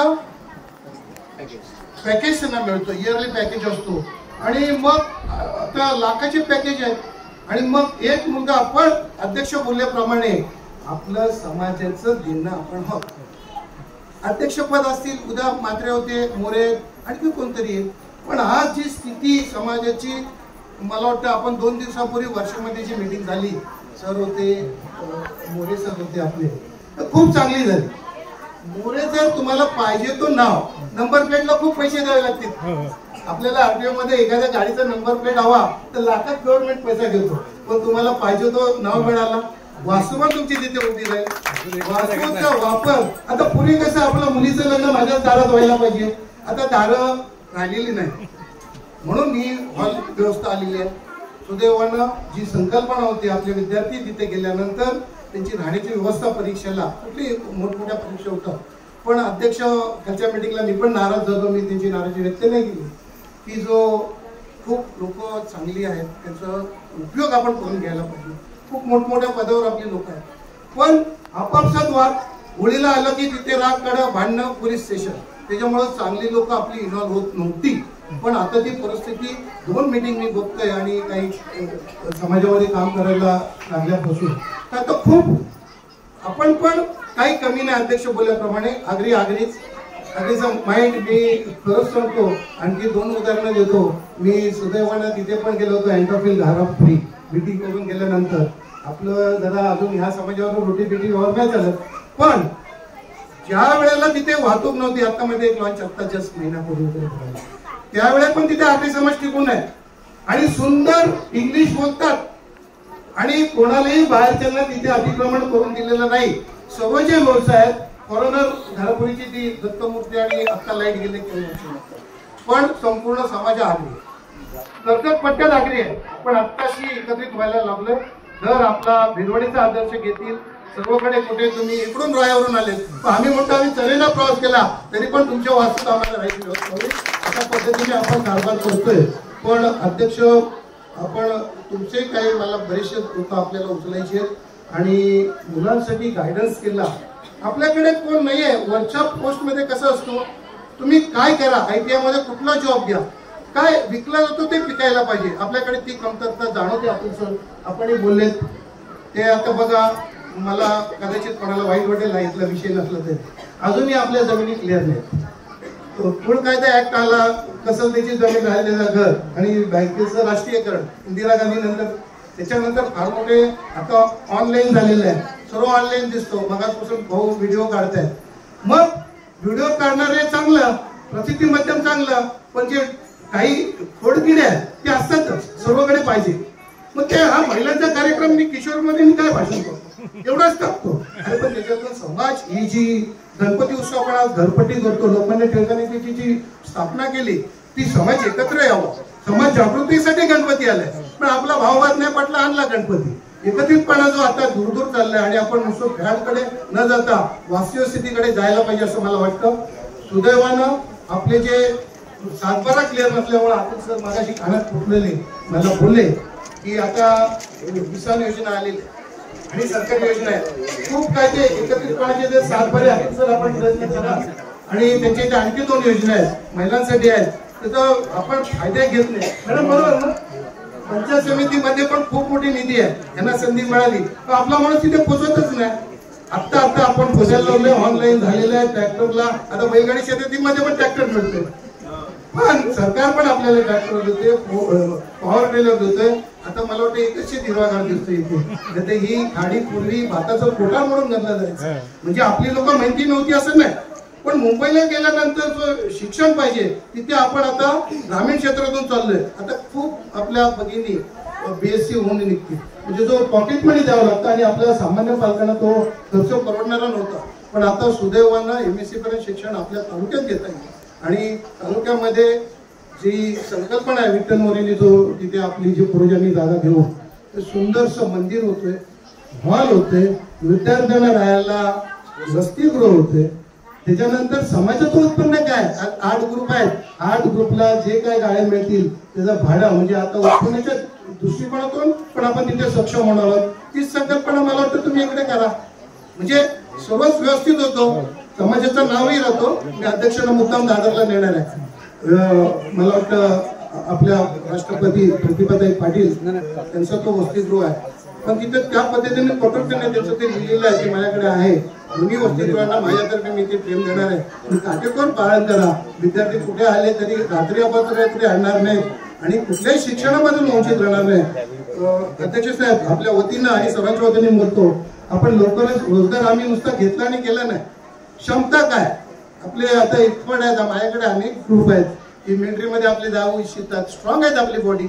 पॅकेज त्यांना मिळतो, इयरली पॅकेज असतो आणि मग आता लाखाचे पॅकेज आहे. आणि मग एक मुलगा आपण अध्यक्ष बोलल्याप्रमाणे आपलं समाजाचं देणं आपण हवं. अध्यक्षपद असतील, उद्या मात्रे होते, मोरे आणखी कोणतरी येईल, पण आज जी स्थिती समाजाची, मला वाटतं आपण 2 दिवसापूर्वी वर्षामध्ये जी मीटिंग झाली, सर होते, मोरे सर होते आपले, तर खूप चांगली झाली. मोरे जर तुम्हाला पाहिजे तो नाव, नंबर प्लेटला खूप पैसे द्यावे लागतील. आपल्याला आरटीओ मध्ये एखाद्या गाडीचा नंबर प्लेट हवा तर लाखात गव्हर्नमेंट पैसा घेतो, पण तुम्हाला पाहिजे तो नाव मिळाला, वास्तू पण तुमची तिथे उभी राहील. वास्तूचा वापर, आता पूर्वी कसं आपलं मुलीचं लग्न माझ्याच दारात व्हायला पाहिजे, आता दारं राहिलेली नाही, म्हणून ही हॉल व्यवस्था आलेली आहे. सुदैवानं जी संकल्पना होती, आपले विद्यार्थी तिथे गेल्यानंतर त्यांची राहण्याची व्यवस्था, परीक्षेला कुठली मोठमोठ्या परीक्षा होतात, पण अध्यक्ष त्याच्या मीटिंगला मी पण नाराज झालो. मी त्यांची नाराजी व्यक्त नाही केली की जो खूप लोक चांगली आहेत त्याचा उपयोग आपण करून घ्यायला पाहिजे. खूप मोठमोठ्या पदावर आपली लोक आहेत, पण आपापसात वाद, होळीला आलं की तिथे राग काढा, भांडणं, पोलीस स्टेशन, त्याच्यामुळे चांगली लोक आपली इन्व्हॉल्व होत नव्हती. पण आता ती परिस्थिती 2 मीटिंग मी बघतोय आणि काही समाजामध्ये काम करायला लागल्यापासून तर आता खूप आपण पण काही कमी नाही. अध्यक्ष बोलल्याप्रमाणे आगरीचा माइंड मी खरंच सांगतो. आणखी 2 उदाहरणं देतो. मी सुदैवानं तिथे पण गेलो होतो, अँटॉफिल धारापुरी मीटिंग करून गेल्यानंतर आपलं जरा अजून ह्या समाजावर रोटी व्यवहार नाही चालत, पण ज्या वेळेला तिथे वाहतूक नव्हती, आता मध्ये एक लॉन्च आता जस्ट महिन्यापूर्वी त्यावेळेला पण तिथे आगरी समाज टिकून आहे आणि सुंदर इंग्लिश बोलतात आणि कोणालाही बाहेरच्यांना तिथे अतिक्रमण करून दिलेलं नाही. सर्व जे व्यवसाय आहेत, फॉरेनर धारापुरीची ती दत्तमूर्ती आणि आता लाईट गेले, पण संपूर्ण समाज आगरी, कर्जत पट्ट्यात आगरी आहे. पण आत्ताशी एकत्रित व्हायला लागलं. जर आपला भिरवडीचा आदर्श घेतील, सर्वकडे कुठे तुम्ही इकडून रायावरून आले, आम्ही म्हणतो आम्ही चरेला प्रवास केला तरी पण तुमच्या वास्तूत आम्हाला राहायची व्यवस्था होईल, अशा पद्धतीने आपण कारभार करतोय. पण अध्यक्ष, आपण तुमचे काही मला बरेचसे लोक आपल्याला उचलायचे आणि मुलांसाठी गायडन्स केला. आपल्याकडे कोण नाहीये. वरच्या पोस्ट मध्ये कसं असतो, तुम्ही काय करा, ITI मध्ये कुठला जॉब घ्या, काय विकला जातो ते पिकायला पाहिजे. आपल्याकडे ती कमतरता जाणवते. आपण सर आपणही बोललेत ते. आता बघा, मला कदाचित कोणाला वाईट वाटेल नाही, इथला विषय नसला तरी अजूनही आपल्या जमिनी क्लिअर नाहीत. पूर्ण कायदा ऍक्ट आला, कसं त्याची जमीन राहिलेलं घर आणि बँकेचं राष्ट्रीयकरण इंदिरा गांधी नंतर, त्याच्यानंतर फार मोठे आता ऑनलाईन झालेलं आहे, सर्व ऑनलाईन दिसतो. मगापासून भाऊ व्हिडिओ काढतायत. मग व्हिडिओ काढणारे चांगलं, प्रसिद्धी माध्यम चांगलं, पण जे काही खोडकिडे आहेत ते असतातच, सर्वकडे पाहिजे. मग ते हा महिलांचा कार्यक्रम मी किशोरमध्ये मी काय भाषण करतो एवढाच टाकतो, अरे पण त्याच्यातून समाज, ही जी गणपती उत्सव आपण आज घरपट्टी करतो, लोकमान्य टिळकांनी त्याची जी स्थापना केली, ती समाज एकत्र यावं, समाज जागृतीसाठी गणपती आलाय. पण आपला भाववाद नाही पटला, आणला गणपती. एकत्रितपणा जो आता दूर दूर चाललाय आणि आपण नुसतं खेळांकडे न जाता वास्तव स्थितीकडे जायला पाहिजे असं मला वाटतं. सुदैवानं आपले जे 7-12 क्लिअर नसल्यामुळे आपण सर मागाशी कानात फुटलेले मला बोलले की आता किसान योजना आलेली आणि सरकारी योजना आहे, खूप काय ते एकत्रितपणाचे जे 7-12 आहेत सर आपण प्रयत्न करा. आणि त्यांचे आणखी 2 योजना आहेत महिलांसाठी आहेत, त्याचा आपण फायदा घेत नाही. मॅडम बरोबर ना, पंचायत समितीमध्ये पण खूप मोठी निधी आहे, यांना संधी मिळाली तर आपला माणूस तिथे पोहोचतच नाही. आता आपण पोचायला लावले, ऑनलाईन झालेलं आहे. ट्रॅक्टरला आता बैलगाडी शर्यतीमध्ये पण ट्रॅक्टर मिळतोय, पण सरकार पण आपल्याला ट्रॅक्टर देते, पॉवर टेलर देतोय. आता मला वाटतं एकच हिरवागार दिसतोय इथे. ही गाडी पूर्वी भाताचं कोटा म्हणून घातला जायचं, म्हणजे आपली लोक माहिती नव्हती असं नाही. पण मुंबईला गेल्यानंतर जो शिक्षण पाहिजे तिथे आपण आता ग्रामीण क्षेत्रातून चाललोय. आता खूप आपल्या भगिनी BSc होऊन निघतील, म्हणजे जो पॉकेट मनी द्यावा लागतं आणि आपल्या सामान्य पालकांना तो खर्च परवडणारा नव्हता. पण आता सुदैवानं MSc पर्यंत शिक्षण आपल्या तालुक्यात घेता येईल. आणि तालुक्यामध्ये जी संकल्पना आहे, विठ्ठल मोरेंनी जो तिथे आपली जी पूर्वजांनी जागा घेऊन ते सुंदरसं मंदिर होतंय, हॉल होते, विद्यार्थ्यांना राहायला वसतिगृह होते. त्याच्यानंतर समाजाचं उत्पन्न काय, 8 ग्रुप आहेत, 8 ग्रुपला जे काय गाड्या मिळतील त्याचं भाडं, म्हणजे आता उत्पन्नाच्या दृष्टिकोनातून पण आपण तिथे सक्षम होणार आहोत. तीच संकल्पना मला वाटतं तुम्ही इकडे करा, म्हणजे सर्वच व्यवस्थित होतो. समाजाचं नावही राहतो. मी अध्यक्षांना मुद्दाम दादरला नेणार आहे. मला वाटतं आपल्या राष्ट्रपती प्रतिभाताई पाटील त्यांचा तो वसतिगृह आहे, पण तिथे त्या पद्धतीने कठोरपणे त्यांचं ते लिहिलेलं आहे की माझ्याकडे आहे. दोन्ही वसतिगृहांना माझ्यातर्फे मी ते प्रेम देणार आहे. तुम्ही काटेकोर पालन करा. विद्यार्थी कुठे आले तरी रात्री अपत्र तरी आणणार नाहीत आणि कुठल्याही शिक्षणामधून वंचित राहणार नाही. अध्यक्ष साहेब, आपल्या वतीनं आणि सर्वांच्या वतीने बोलतो, आपण लवकरच रोजगार आम्ही नुसता घेतला आणि केला नाही. क्षमता काय आपले आता एक्सपर्ट आहेत. माझ्याकडे अनेक ग्रुप आहेत की मिलिटरीमध्ये आपले जाऊ इच्छितात, स्ट्रॉंग आहेत आपली बॉडी.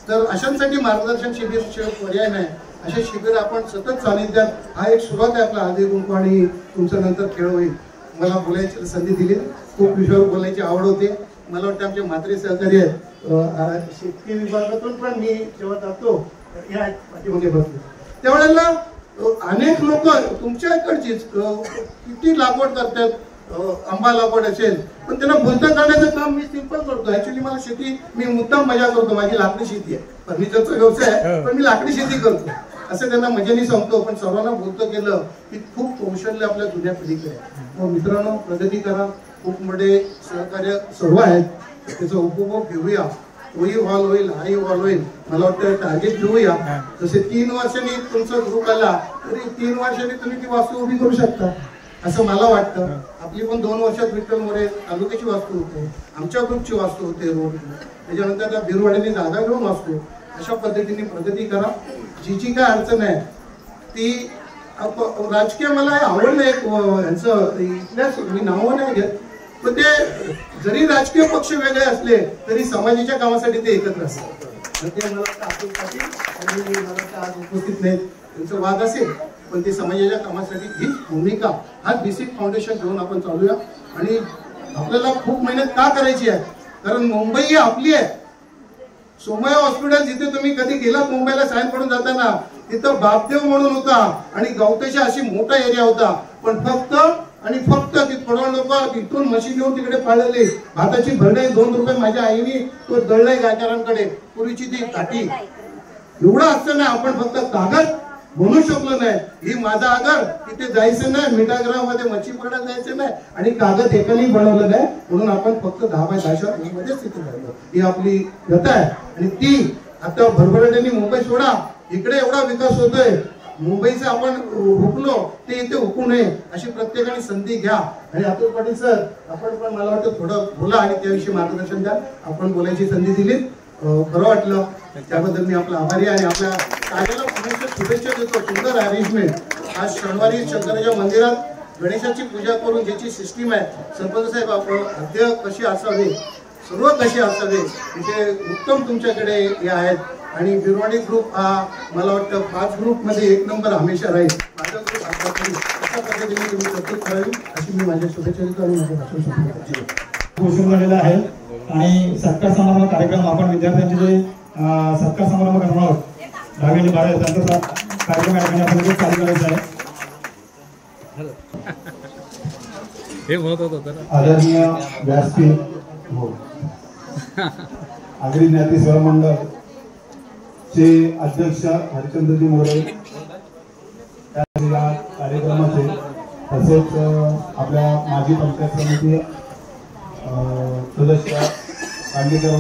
तर अशांसाठी मार्गदर्शन शिबिर शिवाय पर्याय नाही. असे शिबिर आपण सतत सानिध्यात, हा एक सुरुवात आहे आपला हळदी कुंकू आणि तुमच्या नंतर खेळ होईल. मला बोलायची संधी दिली, खूप विषयावर बोलायची आवड होते. मला वाटतं आमचे म्हात्रे सहकारी आहेत शेतकरी विभागातून, पण मी जेव्हा जातो या पाठीमध्ये बसले त्यावेळेला अनेक लोक तुमच्या इकडचीच किती लागवड करतात. आंबा लागवड असेल पण त्यांना बोलता काढण्याचं काम मी सिंपल करतो. ऍक्च्युली मला शेती, मी मुद्दाम मजा करतो. माझी लाकडी शेती आहे, फर्निचरचा व्यवसाय आहे, पण मी लाकडी शेती करतो असं त्यांना मजेने सांगतो. पण सर्वांना बोलतो केलं की खूप कौशल्य आपल्या जुन्या पिढीकडे आहे. मग मित्रांनो, प्रगती करा. खूप मोठे सहकार्य सर्व आहेत, त्याचा उपभोग घेऊया. तोही हॉल होईल, हाही हॉल होईल. मला वाटतं टार्गेट घेऊया. जसे 3 वर्षांनी तुमचा ग्रुप आला तरी 3 वर्षांनी तुम्ही ती वास्तू उभी करू शकता असं मला वाटतं. आपली पण 2 वर्षात विठ्ठल मोरे तालुक्याची वास्तू होते, आमच्या ग्रुपची वास्तू होते रोड. त्याच्यानंतर त्या बिरवाड्याने जागा घेऊन वास्तू. अशा पद्धतीने प्रगती करा. जी काय अडचण आहे ती राजकीय मला आवडलं. एक यांचं इथल्याच मी नावं नाही घेत, पण ते जरी राजकीय पक्ष वेगळे असले तरी समाजाच्या कामासाठी ते एकत्र असतात. ते मला वाटतं अतुल पाटील आणि मला वाटतं आज उपस्थित नाहीत, त्यांचा वाद असेल, पण ते समाजाच्या कामासाठी हीच भूमिका, हा बेसिक फाउंडेशन घेऊन आपण चालूया. आणि आपल्याला खूप मेहनत का करायची आहे, कारण मुंबई ही आपली आहे. सोमया हॉस्पिटल जिथे तुम्ही कधी गेलात मुंबईला सायन पडून जाताना, तिथं बापदेव म्हणून होता आणि गवताची अशी मोठा एरिया होता, पण फक्त ती थोडा लोक इथून मशीन घेऊन तिकडे पाळलेले. भाताची भरडे 2 रुपये माझ्या आईने तो दळलाय गायकरांकडे, पूर्वीची ती काठी. एवढं असताना आपण फक्त कागद म्हणू शकलो नाही. ही माझा आगर, तिथे जायचं नाही, मिठागृहामध्ये मच्छी पकडायला जायचं नाही आणि कागद एकाने बनवलं नाही, म्हणून आपण फक्त 10 बाय 10 मध्येच तिथे राहिलो. ही आपली व्यथा आहे आणि ती आता भरभराट्याने मुंबई सोडा, इकडे एवढा विकास होतोय. मुंबईचं आपण हुकलो ते इथे हुकू नये अशी प्रत्येकाने संधी घ्या. आणि अतुल पाटील सर, आपण पण मला वाटतं थोडं बोला आणि त्याविषयी मार्गदर्शन द्या. आपण बोलायची संधी दिली, बरं वाटलं. त्याबद्दल मी आपला आभारी आहे. आपल्या कार्याला पुण्याच्या शुभेच्छा देतो. सुंदर अरेंजमेंट. आज शनिवारी शंकराच्या मंदिरात गणेशाची पूजा करून ज्याची सिस्टीम आहे, सरपंच साहेब आपण अद्य कशी असावे, सर्व कशी असावे, तिथे उत्तम तुमच्याकडे हे आहेत. आणि बिरवाडी ग्रुप हा मला वाटतं 5 ग्रुपमध्ये 1 नंबर हमेशा राहील. माझा ग्रुप अशा पद्धतीने तुम्ही प्रस्तुत करावी अशी मी माझ्या शुभेच्छा देतो आणि माझ्या भाषण संपवतो. घोषित झालेला आहे आणि सत्कार समारंभ कार्यक्रम आपण विद्यार्थ्यांचे जे सत्कार समारंभ करणार आहोत 10वी आणि 12वी त्यांचा कार्यक्रम या ठिकाणी आपण चालू करायचा आहे. आदरणीय व्यासपीठ हो आगरी ज्ञाती सेवा मंडळ चे अध्यक्ष हरिचंद्रजी मोरे या कार्यक्रमाचे, तसेच आपल्या माजी पंचायत समिती सदस्य सांगलीकर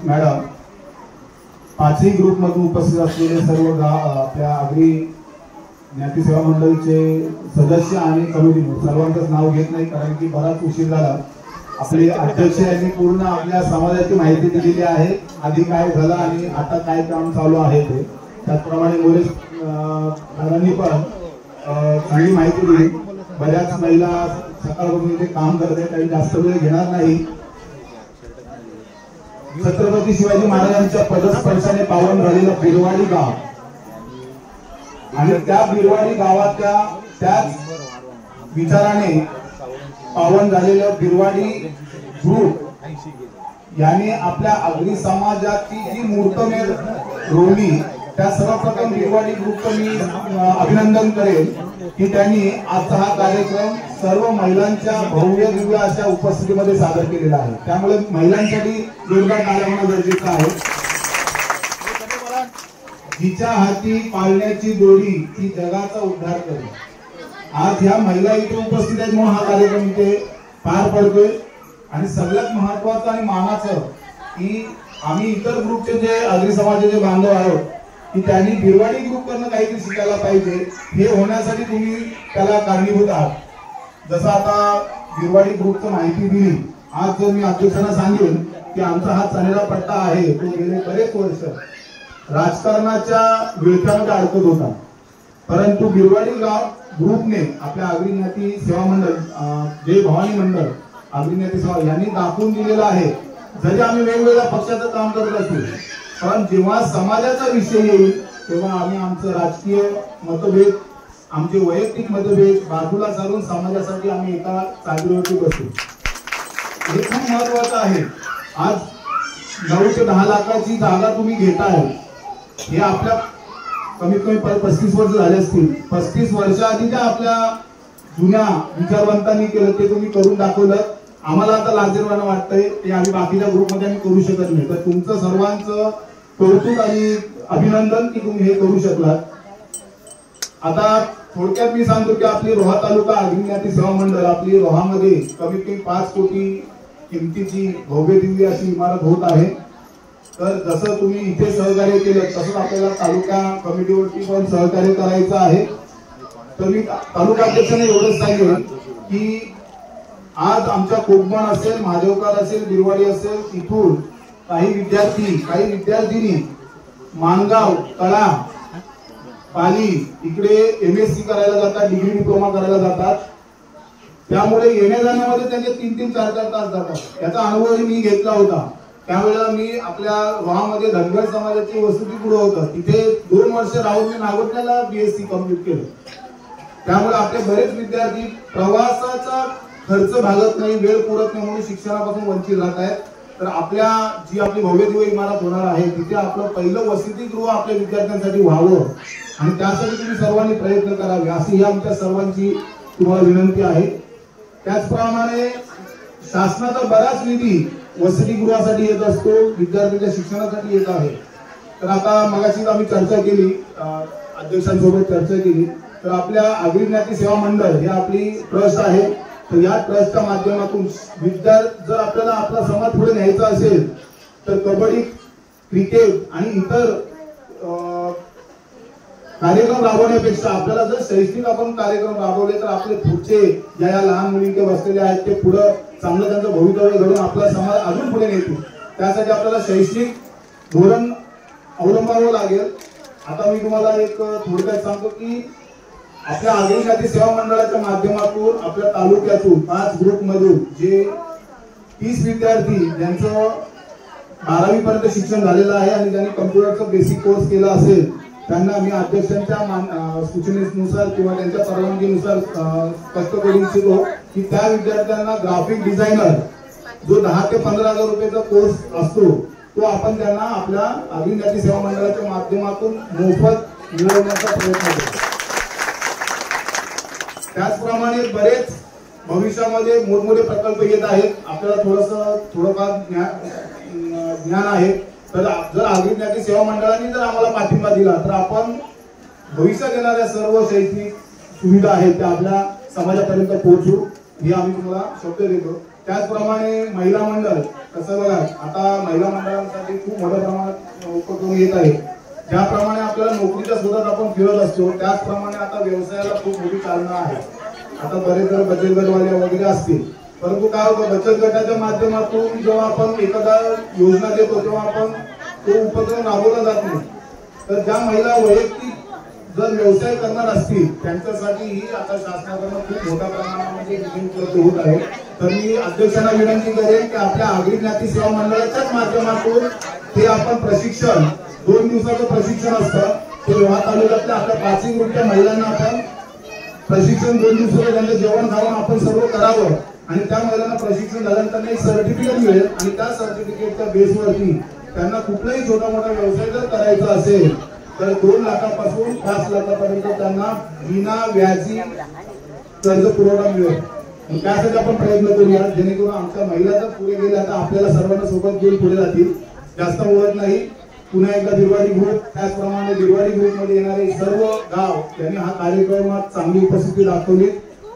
मॅडम, 5ही ग्रुपमधून उपस्थित असलेले सर्व आपल्या आगरी ज्ञाती सेवा मंडळचे सदस्य आणि कमिटी सर्वांचंच नाव घेत नाही कारण की बराच उशीर झाला. आपले अध्यक्ष यांनी पूर्ण आपल्या समाजाची माहिती दिलेली आहे, आधी काय झालं आणि आता काय काम चालू आहे ते. त्याचप्रमाणे मोरे सरांनी पण चांगली माहिती दिली. बऱ्याच महिला सकाळपासून इथे काम करत आहेत, काही जास्त वेळ घेणार नाही. छत्रपती शिवाजी महाराजांच्या पदस्पर्शाने पावन झालेलं बिरवाडी गाव आणि त्या बिरवाडी गावाच्या त्याच विचाराने पावन झालेलं बिरवाडी ग्रुप यांनी आपल्या आगरी समाजाची जी मुहूर्तमेढ रोवली, त्या सर्वप्रथम बिरवाडी ग्रुपचं मी अभिनंदन करेन की त्यांनी आजचा हा कार्यक्रम सर्व महिलांच्या भव्य दिव्य अशा उपस्थितीमध्ये सादर केलेला आहे. त्यामुळे महिलांसाठी जोरदार टाळ्या होणं गरजेचं आहे. जिच्या हाती पाळण्याची दोरी ती जगाचा उद्धार करेल आज ह्या महिला इथे उपस्थित आहेत म्हणून हा कार्यक्रम इथे पार पडतोय। आणि सगळ्यात महत्वाचं आणि मानाचं की आम्ही इतर ग्रुपचे जे आगरी समाजाचे बांधव आहोत की त्यांनी बिरवाडी ग्रुप कडनं काहीतरी शिकायला पाहिजे, हे होण्यासाठी तुम्ही त्याला कारणीभूत आहात। जसं आता बिरवाडी ग्रुपचं माहिती दिली, आज जर मी अध्यक्षांना सांगेन की आमचा हा चालेला पट्टा आहे तो गेले बरेच वर्ष राजकारणाच्या विळख्यामध्ये अडकत होता, परंतु बिरवाडी गाव ग्रुपने आपल्या आगरी ज्ञाती सेवा मंडळ जय भवानी मंडळ आगरी ज्ञाती सेवा यांनी दाखवून दिलेलं आहे। जरी आम्ही वेगवेगळ्या पक्षाचं काम करत असू, पण जेव्हा समाजाचा विषय येईल तेव्हा आम्ही आमचं राजकीय मतभेद, आमचे वैयक्तिक मतभेद बाजूला सारून समाजासाठी आम्ही एका चादरीवरती बसू। हे खूप महत्वाचं आहे। आज 9 ते 10 लाखाची जागा तुम्ही घेताय, हे आपल्या कमीत कमी 35 वर्ष झाले असतील। 35 वर्षाआधीच्या आपल्या जुन्या विचारवंतांनी केलं ते तुम्ही करून दाखवलं। आम्हाला आता लाजिरवाणं वाटतंय, ते आम्ही बाकीच्या ग्रुपमध्ये आम्ही करू शकत नाही, तर तुमचं सर्वांचं कौतुक आणि अभिनंदन की तुम्ही हे करू शकलात। आता थोडक्यात मी सांगतो की आपली रोहा तालुका आगरी ज्ञाती सेवा मंडळ आपली रोहामध्ये कमीत कमी 5 कोटी किमतीची भव्य दिव्य अशी इमारत होत आहे। तर जसं तुम्ही इथे सहकार्य केलं तसंच आपल्याला तालुका कमिटीवरती पण सहकार्य करायचं आहे। तर मी तालुका अध्यक्षांना एवढंच सांगेन की आज आमच्या कोकण असेल, महादेवकर असेल, बिरवाडी असेल, तिथून काही विद्यार्थी काही विद्यार्थिनी मानगाव, तळा, पाली इकडे MSc करायला जातात, डिग्री डिप्लोमा करायला जातात। त्यामुळे येण्या जाण्यामध्ये त्यांचे 3-3, 4-4 तास जातात। याचा अनुभव मी घेतला होता। त्यावेळेला मी आपल्या रोहामध्ये धनगर समाजाची वसतिगृह होतं, तिथे 2 वर्ष राहून मी नागोठण्याला BSc कंप्लीट केलं। त्यामुळे आपले बरेच विद्यार्थी प्रवासाचा खर्च भागत नाही, वेळ पुरत नाही म्हणून शिक्षणापासून वंचित राहत आहेत। तर आपल्या जी आपली भव्य दिव्य इमारत होणार आहे तिथे आपलं पहिलं वसतिगृह आपल्या विद्यार्थ्यांसाठी व्हावं आणि त्यासाठी तुम्ही सर्वांनी प्रयत्न करावे अशी ही आमच्या सर्वांची तुम्हाला विनंती आहे। त्याचप्रमाणे शासनाचा बराच निधी वसतिगृहासाठी येत असतो, विद्यार्थ्यांच्या शिक्षणासाठी येत आहे। तर आता मगाशीच आम्ही चर्चा केली, अध्यक्षांसोबत चर्चा केली, तर आपल्या आगरी ज्ञाती सेवा मंडळ ही आपली ट्रस्ट आहे। तर या ट्रस्टच्या माध्यमातून जर आपल्याला आपला समाज पुढे न्यायचा असेल तर कबड्डी, क्रिकेट आणि इतर कार्यक्रम राबवण्यापेक्षा आपल्याला जर शैक्षणिक आपण कार्यक्रम राबवले तर आपले पुढचे ज्या लहान मुली इथे बसलेले आहेत ते पुढे चांगलं त्यांचं भवितव्य घडून आपला समाज अजून पुढे नेतील। त्यासाठी आपल्याला शैक्षणिक धोरण अवलंबावं लागेल। आता मी तुम्हाला एक थोडक्यात सांगतो की आपल्या आगरी ज्ञाती सेवा मंडळाच्या माध्यमातून आपल्या तालुक्यातून 5 ग्रुप मधून जे 30 विद्यार्थी ज्यांचं 12वी पर्यंत शिक्षण झालेलं आहे आणि ज्यांनी कम्प्युटरचा बेसिक कोर्स केला असेल त्यांना मी अध्यक्षांच्या सूचनेनुसार किंवा त्यांच्या परवानगीनुसार स्पष्ट करू इच्छितो की त्या विद्यार्थ्यांना ग्राफिक डिझायनर जो 10 ते 15 हजार रुपयाचा कोर्स असतो तो आपण त्यांना आपल्या आगरी ज्ञाती सेवा मंडळाच्या माध्यमातून मोफत मिळवण्याचा प्रयत्न करतो। त्याचप्रमाणे बरेच भविष्यामध्ये मोठमोठे प्रकल्प येत आहेत, आपल्याला थोडंफार ज्ञान आहे। तर जर आगरी ज्ञाती सेवा मंडळाने जर आम्हाला पाठिंबा दिला तर आपण भविष्यात येणाऱ्या सर्व शैक्षणिक सुविधा आहेत त्या आपल्या समाजापर्यंत पोहोचू हे आम्ही तुम्हाला शब्द देतो। त्याचप्रमाणे महिला मंडळ कसं बघा, आता महिला मंडळांसाठी खूप मोठ्या प्रमाणात उपक्रम येत आहे। ज्याप्रमाणे आपल्याला नोकरीच्या शोधात आपण फिरत असतो त्याचप्रमाणे आता व्यवसायाला खूप मोठी चालना आहे। आता बरेच जण बचत गटवाले वगैरे असतील, परंतु काय होतं बचत गटाच्या माध्यमातून जेव्हा आपण एखादा योजना देतो तेव्हा आपण तो उपक्रम राबवला जात नाही। तर ज्या महिला वैयक्तिक जर व्यवसाय करणार असतील त्यांच्यासाठीही आता शासनाकडून खूप मोठ्या प्रमाणामध्ये निधी उपलब्ध होत आहे। तर मी अध्यक्षांना विनंती करेन की आपल्या आगरी ज्ञाती सेवा मंडळाच्याच माध्यमातून हे आपण प्रशिक्षण 2 दिवसाचं प्रशिक्षण असतं ते रोहा तालुक्यातल्या आपल्या 5 ग्रुपच्या महिलांना आपण प्रशिक्षण 2 दिवसाचं त्यांचं जेवण खाऊन आपण सर्व करावं आणि त्या महिलांना प्रशिक्षण झाल्यानंतर एक सर्टिफिकेट मिळेल आणि त्या सर्टिफिकेटच्या बेसवरती त्यांना कुठलाही छोटा मोठा व्यवसाय जर करायचा असेल तर 2 लाखापासून 5 लाखापर्यंत त्यांना विना व्याजी कर्ज पुरवठा मिळेल। त्यासाठी आपण प्रयत्न करूया जेणेकरून आमच्या महिला जर पुढे गेल्या तर आपल्याला सर्वांना सोबत घेऊन पुढे जातील। जास्त बोलत नाही, पुन्हा एकदा बिरवाडी ग्रुप, त्याचप्रमाणे बिरवाडी ग्रुपमध्ये येणारे सर्व गाव त्यांनी हा कार्यक्रमात चांगली उपस्थिती दाखवली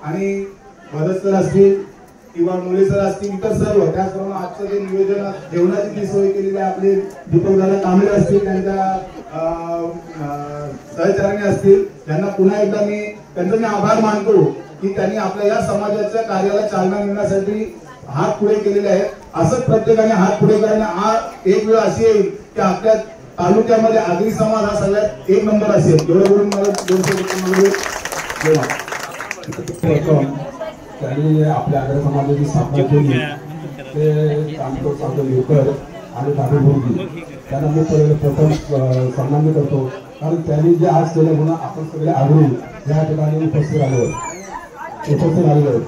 आणि भरत सर असतील किंवा मुले सर असतील, इतर सर्व, त्याचप्रमाणे आजचं जे नियोजन जेवणाची जी सोय केलेली आहे आपले दीपकदादा कांबळे असतील, त्यांच्या सहचार्याने असतील, त्यांना पुन्हा एकदा मी त्यांचा मी आभार मानतो की त्यांनी आपल्या या समाजाच्या कार्याला चालना मिळण्यासाठी हात पुढे केलेले आहेत. असंच प्रत्येकाने हात पुढे करणे एक वेळ अशी येईल की आपल्या तालुक्यामध्ये आगरी समाज हा सगळ्यात एक नंबर असेल. एवढं बोलून मला 200 त्यांनी आपल्या आगरी समाजाची स्थापना केली ते चांगलं लोकर आणि दारू बोलली त्यांना मी प्रथम सन्मान करतो. कारण त्यांनी जे आज केलं म्हणून आपण सगळे आगरी या ठिकाणी उपस्थित आलेलो.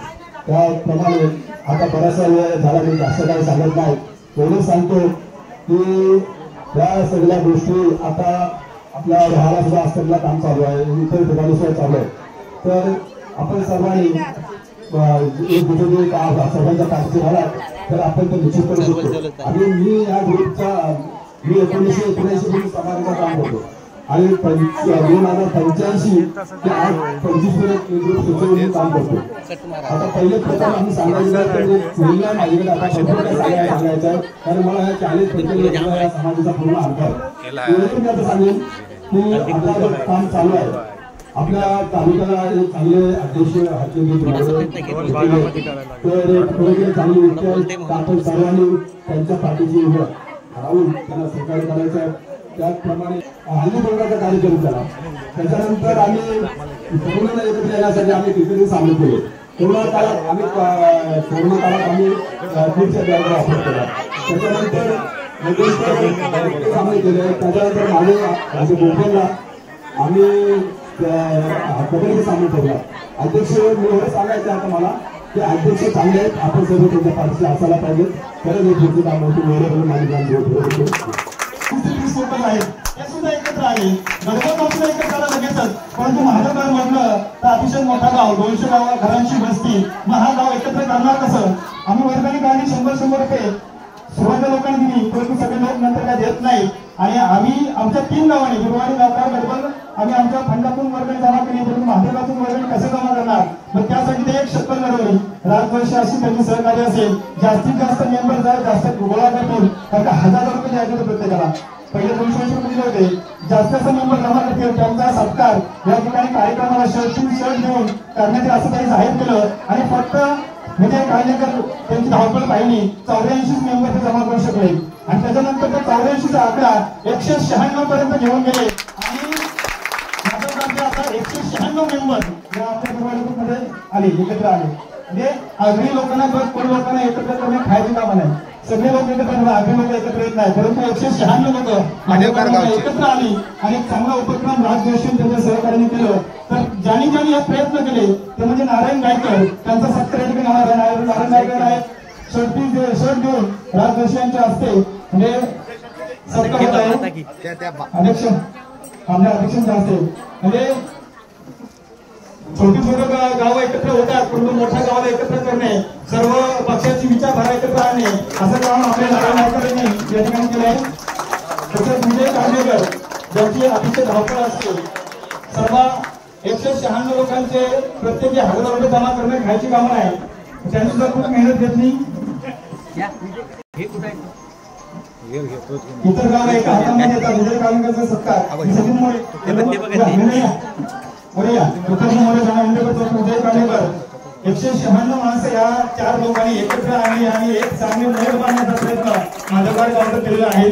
त्याप्रमाणे आता बराचसा वेळ झाला, मी जास्त काही सांगत नाही, एवढंच सांगतो की या सगळ्या गोष्टी आता आपल्या राहायला सुद्धा आश्रमला काम चालू आहे, इतर ठिकाणी सुद्धा चालू आहे. तर आपण सर्वांनी सर्वांचा पाठिंबा झाला तर आपण ते निश्चित करू शकतो. आणि मी या ग्रुपचा 1979 पासून समाजाचं काम करतो आणि 2085 ते आज 25 पर्यंत काम करतो. आता पहिले प्रथम आम्ही सांगायचं माझ्याकडे आता सांगायचं आहे, कारण मला या 40-45 या समाजाचा पूर्ण अनुभव मी आता सांगेन की आपलं काम चालू आहे. आपल्या तालुक्याला एक चांगले अध्यक्ष चांगली व्यक्ती आपण सर्वांनी त्यांच्या पाठीशी उभं राहून त्यांना सहकार्य करायचं आहे. त्याचप्रमाणे हल्ली बोलण्याचा कार्यक्रम केला. त्याच्यानंतर आम्ही कोरोनाला एकत्र येण्यासाठी आम्ही क्रिकेट सामील केले. कोरोना काळात आम्ही फिरच्या बॅगचा वापर केला. त्याच्यानंतर सामील केले. त्याच्यानंतर माझे गोपालला आम्ही कबड्डी सामील ठेवला. अध्यक्ष मी एवढं सांगायचं आता मला की अध्यक्ष चांगले आहेत, आपण सर्व त्यांच्या पाठीशी असायला पाहिजे. खरंच हे पुढचं काम होतं वेळेवर माझी हे सुद्धा एकत्र आले. गडबड सुद्धा एकत्र आला लगेचच, परंतु माझं गाव म्हटलं तर अतिशय मोठा गाव, 200 घरांची वस्ती. मग हा गाव एकत्र करणार कसं? आम्ही वर्गणी काढली 100 रुपये सुरुवातीला लोकांनी दिली, परंतु सगळे लोक नंतर काय देत नाही. आणि आम्ही आमच्या 3 गावांनी बिरवाडी, गावकार, गडबड आम्ही आमच्या फंडातून वर्गणी जमा केली, परंतु महादेवातून वर्गणी कसं जमा करणार? मग त्यासाठी ते एक शक्कल लढवली. राजवर्ष अशी त्यांची सहकार्य असेल, जास्तीत जास्त मेंबर जर जास्त गोळा करतील तर 1000 रुपये द्यायचे होते प्रत्येकाला. पहिले 200 रुपये दिले होते. जास्त मेंबर जमा करतील त्यांचा सत्कार या ठिकाणी कार्यक्रमाला शर्ट देऊन करण्याचे असं त्यांनी जाहीर केलं. आणि फक्त म्हणजे काही नाही त्यांची धावपळ पाहिली, 84 मेंबर ते जमा करू शकले. आणि त्याच्यानंतर त्या 84चा आकडा 196 पर्यंत घेऊन गेले. आणि आता 196 मेंबर या आपल्या ग्रुपमध्ये आले, एकत्र आले. म्हणजे आगरी लोकांना किंवा कोण लोकांना एकत्र करणे खायची कामं नाही. सगळे लोक एकत्र, आगरी लोक एकत्र येत नाही, परंतु 196 लोक एकत्र आली आणि चांगला उपक्रम राजवर्षी त्यांच्या सहकार्याने केलं. तर ज्यांनी हे प्रयत्न केले ते म्हणजे नारायण गायकर, त्यांचा सत्कार या ठिकाणी नारायण गायकर आहे. शर्ट देऊन राजवर्षी यांच्या हस्ते म्हणजे सत्कार होत आहे. अध्यक्ष आपल्या अध्यक्षांच्या हस्ते म्हणजे छोटी गाव एकत्र होतात, परंतु मोठ्या गावाला एकत्र करणे, सर्व पक्षाची विचारधारा एकत्र आणणे असं काम आपल्या नारायण गायकरांनी या ठिकाणी केलं आहे. तसेच विजय कांडेकर ज्यांची अतिशय धावपळ असते, सर्व 196 लोकांचे प्रत्येकी 1000 रुपये जमा करणे खायची कामं आहे. त्यांनी सुद्धा खूप मेहनत घेतली. इतर गावाला एका हातामध्ये येतात. विजय कांडेकरचा सत्कार विजय कांडेकर 196 माणसं या 4 लोकांनी एकत्र आणली आणि एक चांगली मोड बांधण्याचा प्रयत्न माझ्या गावात केलेला आहे.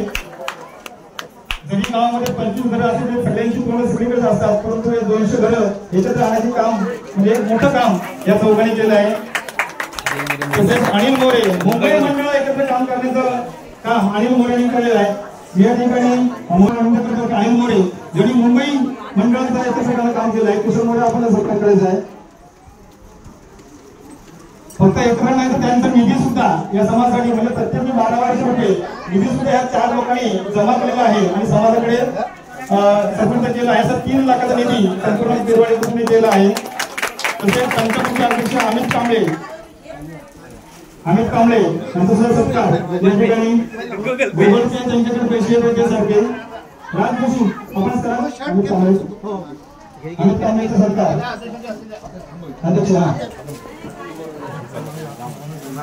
जरी गावामध्ये 25 घरं असतील तरी सगळ्यांची तोंड सगळीकडे असतात, परंतु हे 200 घरं एकत्र आणण्याचे काम म्हणजे एक मोठं काम या चौघांनी केलं आहे. तसेच अनिल मोरे मुंबई मंडळाला एकत्र काम करण्याचं काम अनिल मोरेंनी केलेलं आहे. या ठिकाणी अनिल मोरे ज्यांनी मुंबई मंडळाचं एकत्र काम केलं आहे. कुशल मोरे आपल्याला सरकार करायचं आहे. फक्त एकत्र नाही तर त्यांचा निधी सुद्धा या समाजासाठी म्हणजे प्रत्येकी 12 रुपये निधी सुद्धा या 4 लोकांनी जमा केलेला आहे आणि समाजाकडे समर्पित केला आहे. 3 लाखाचा निधी संपूर्ण बिरवाडी ग्रुपने दिला आहे. तसेच पंचकृषी अध्यक्ष अमित कांबळे अमित कांबळे यांचा सुद्धा सत्कार या ठिकाणी गुगल पे त्यांच्याकडे पैसे येते सारखे राज जोशी आपण करा अमित कांबळेचा सत्कार अध्यक्ष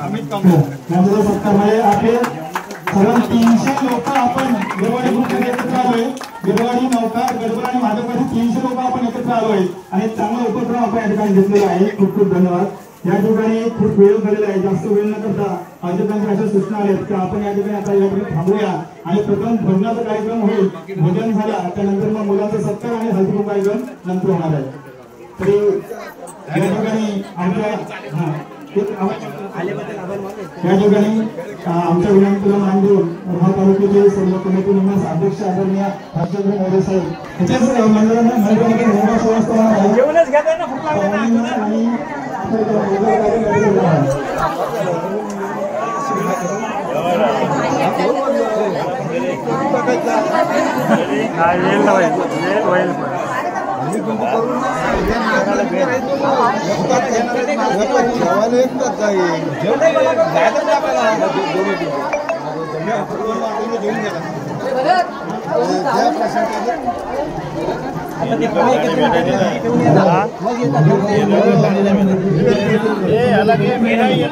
अमित कांबळे यांचा सत्कार म्हणजे आपले सर्व 300 लोक आपण गिरवाडी ग्रुपमध्ये एकत्र आलोय. गिरवाडी नौकार गडबड आणि भाजपमध्ये 300 लोक आपण एकत्र आलोय आणि चांगला उपक्रम आपण या ठिकाणी घेतलेला आहे. खूप खूप धन्यवाद. या ठिकाणी खूप वेळ झालेला आहे. जास्त वेळ न करता भाजपांच्या अशा सूचना आल्या की आपण या ठिकाणी आता या ठिकाणी थांबूया आणि प्रथम भोजनाचा कार्यक्रम होईल. भोजन झाला त्यानंतर मग मुलांचा सत्कार आणि हळदी कार्यक्रम नंतर होणार आहे. तरी या ठिकाणी आपल्या या ठिकाणी आमच्या विनंतीला मान देऊन हा तालुक्याचे सर्व कमिटी मेंबर्स अध्यक्ष आदरणीय हर्षवर्धन मोरे साहेब त्याच्याच मंडळामध्ये जेवणच घेताय ना भूक लागली ना काय येईल ना होईल